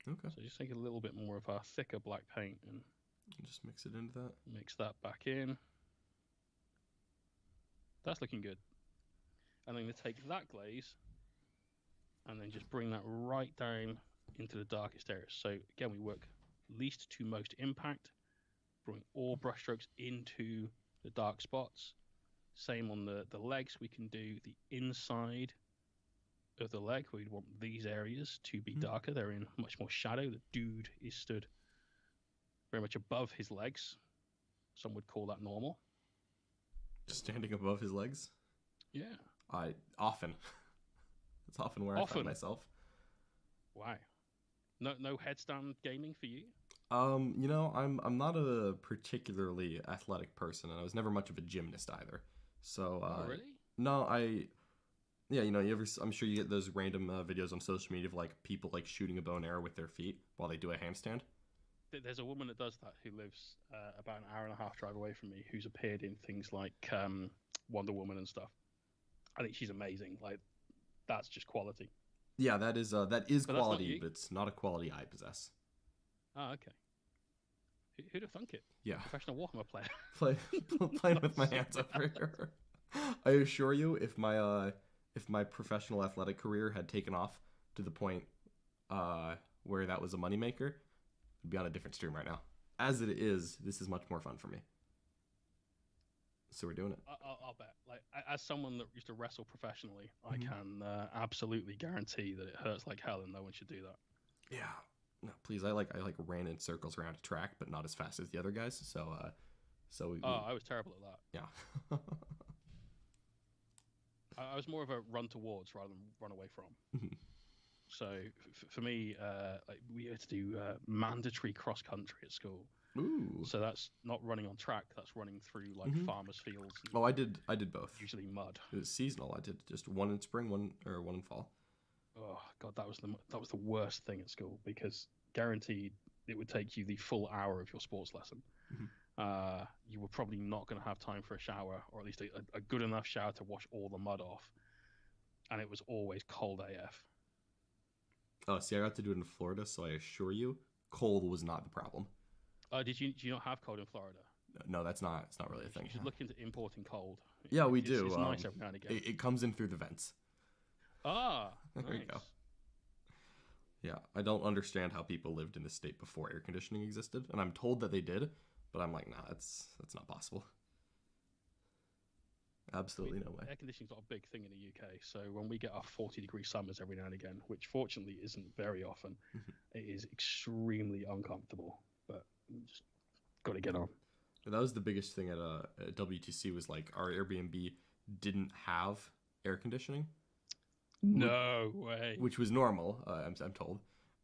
Okay. So just take a little bit more of our thicker black paint and just mix it into that. Mix that back in. That's looking good. And then we take that glaze and then just bring that right down into the darkest areas. So again, we work least to most impact, bring all brush strokes into the dark spots. Same on the legs. We can do the inside of the leg. We'd want these areas to be darker. They're in much more shadow. The dude is stood very much above his legs. Some would call that normal. Standing above his legs? Yeah. Often. It's often where I find myself. Wow. No headstand gaming for you? I'm not a particularly athletic person, and I was never much of a gymnast either. So really? No, I'm sure you get those random videos on social media of, like, people, like, shooting a bow and arrow with their feet while they do a handstand. There's a woman that does that who lives about an hour and a half drive away from me, who's appeared in things like Wonder Woman and stuff. I think she's amazing. Like, that's just quality. Yeah, that is quality, but it's not a quality I possess. Oh, okay. Who'd have thunk it? Yeah. Professional Warhammer player. Playing with my hands over here. I assure you, if my professional athletic career had taken off to the point where that was a moneymaker, I'd be on a different stream right now. As it is, this is much more fun for me. So we're doing it. I'll bet. Like, as someone that used to wrestle professionally, I can absolutely guarantee that it hurts like hell, and no one should do that. Yeah. No, please. I ran in circles around a track, but not as fast as the other guys. So I was terrible at that. Yeah. I was more of a run towards rather than run away from. So for me, like, we had to do mandatory cross country at school. Ooh. So that's not running on track. That's running through like farmers' fields. Oh, I did both. Usually mud. It was seasonal. I did just one in spring, one in fall. Oh God, that was the worst thing at school, because guaranteed it would take you the full hour of your sports lesson. You were probably not going to have time for a shower, or at least a good enough shower to wash all the mud off. And it was always cold AF. Oh, see, I got to do it in Florida, so I assure you, cold was not the problem. Do you not have cold in Florida? No, it's not really a thing. You should look into importing cold. Yeah, we do. It's nice every now and again. It comes in through the vents. Ah, there nice. you go. Yeah, I don't understand how people lived in this state before air conditioning existed, and I'm told that they did, but I'm like, nah, that's not possible. Absolutely no way. Air conditioning's not a big thing in the UK, so when we get our 40-degree summers every now and again, which fortunately isn't very often, it is extremely uncomfortable, but just got to get on. That was the biggest thing at WTC, was like our Airbnb didn't have air conditioning. No way. Which was normal, I'm told.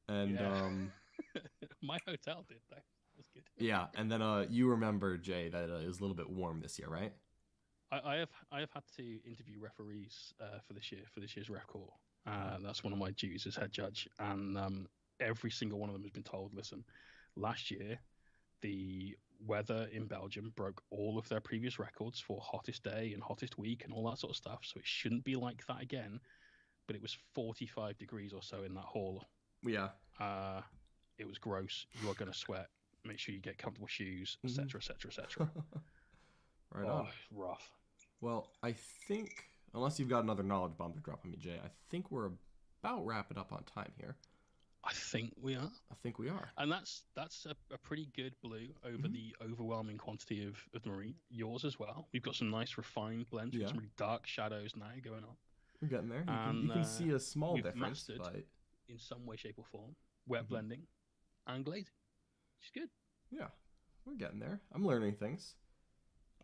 And my hotel did though. That was good. Yeah, and then you remember, Jay, that it was a little bit warm this year, right? I have had to interview referees for this year's ref call. That's one of my duties as head judge, and every single one of them has been told, listen, last year the weather in Belgium broke all of their previous records for hottest day and hottest week and all that sort of stuff, so it shouldn't be like that again. But it was 45 degrees or so in that hall. Yeah. It was gross. You are going to sweat. Make sure you get comfortable shoes, etc., etc., etc. Right on. Rough. Well, I think, unless you've got another knowledge bomb to drop on me, Jay, I think we're about wrapping up on time here. I think we are. And that's a pretty good blue over the overwhelming quantity of the marine. Yours as well. We've got some nice refined blends with some really dark shadows now going on. We're getting there. You can see a small difference, but in some way, shape, or form, wet blending and glazing, which is good. Yeah, we're getting there. I'm learning things.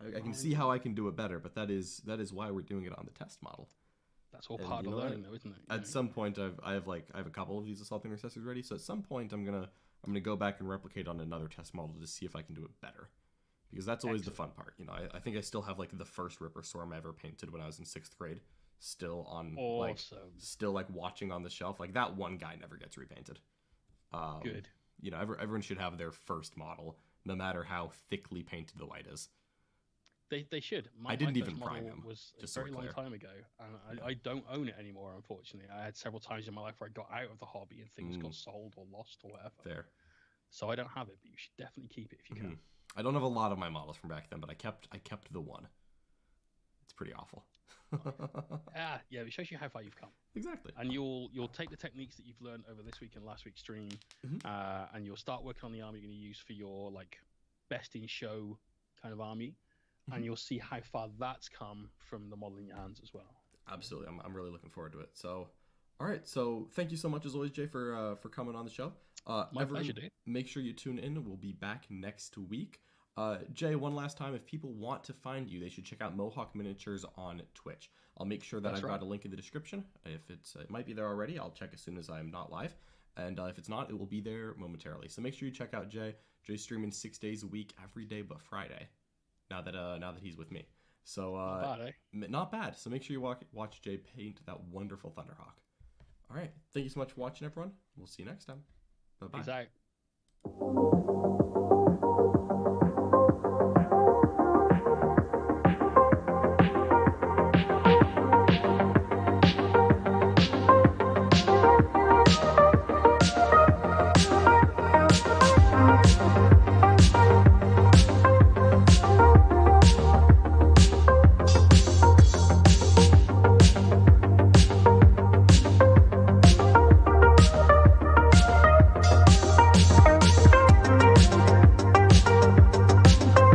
I can see how I can do it better, but that is why we're doing it on the test model. That's all part of learning, though, isn't it? At some point, I have a couple of these assault intercessors ready. So at some point, I'm gonna go back and replicate on another test model to see if I can do it better, because that's always the fun part. You know, I think I still have like the first Ripper Storm I ever painted when I was in 6th grade. Still on still watching on the shelf. Like, that one guy never gets repainted. Good. You know, everyone should have their first model, no matter how thickly painted the white is. They should. I didn't even prime him. Was a very long time ago, and I don't own it anymore. Unfortunately, I had several times in my life where I got out of the hobby and things got sold or lost or whatever. Fair. So I don't have it, but you should definitely keep it if you can. I don't have a lot of my models from back then, but I kept the one. It's pretty awful. Yeah, it shows you how far you've come. Exactly. And you'll take the techniques that you've learned over this week and last week's stream, and you'll start working on the army you're going to use for your best in show kind of army, and you'll see how far that's come from the model in your hands as well. Absolutely, I'm really looking forward to it. So, all right, so thank you so much as always, Jay, for coming on the show. My pleasure, dude. Make sure you tune in. We'll be back next week. Jay, one last time, if people want to find you, they should check out Mohawk Miniatures on Twitch. I'll make sure that I've got a link in the description. If it might be there already, I'll check as soon as I'm not live. And if it's not, it will be there momentarily. So make sure you check out Jay. Jay's streaming 6 days a week, every day but Friday. Now that he's with me. So not bad, eh? Not bad. So make sure you watch Jay paint that wonderful Thunderhawk. All right. Thank you so much for watching, everyone. We'll see you next time. Bye-bye. Peace out.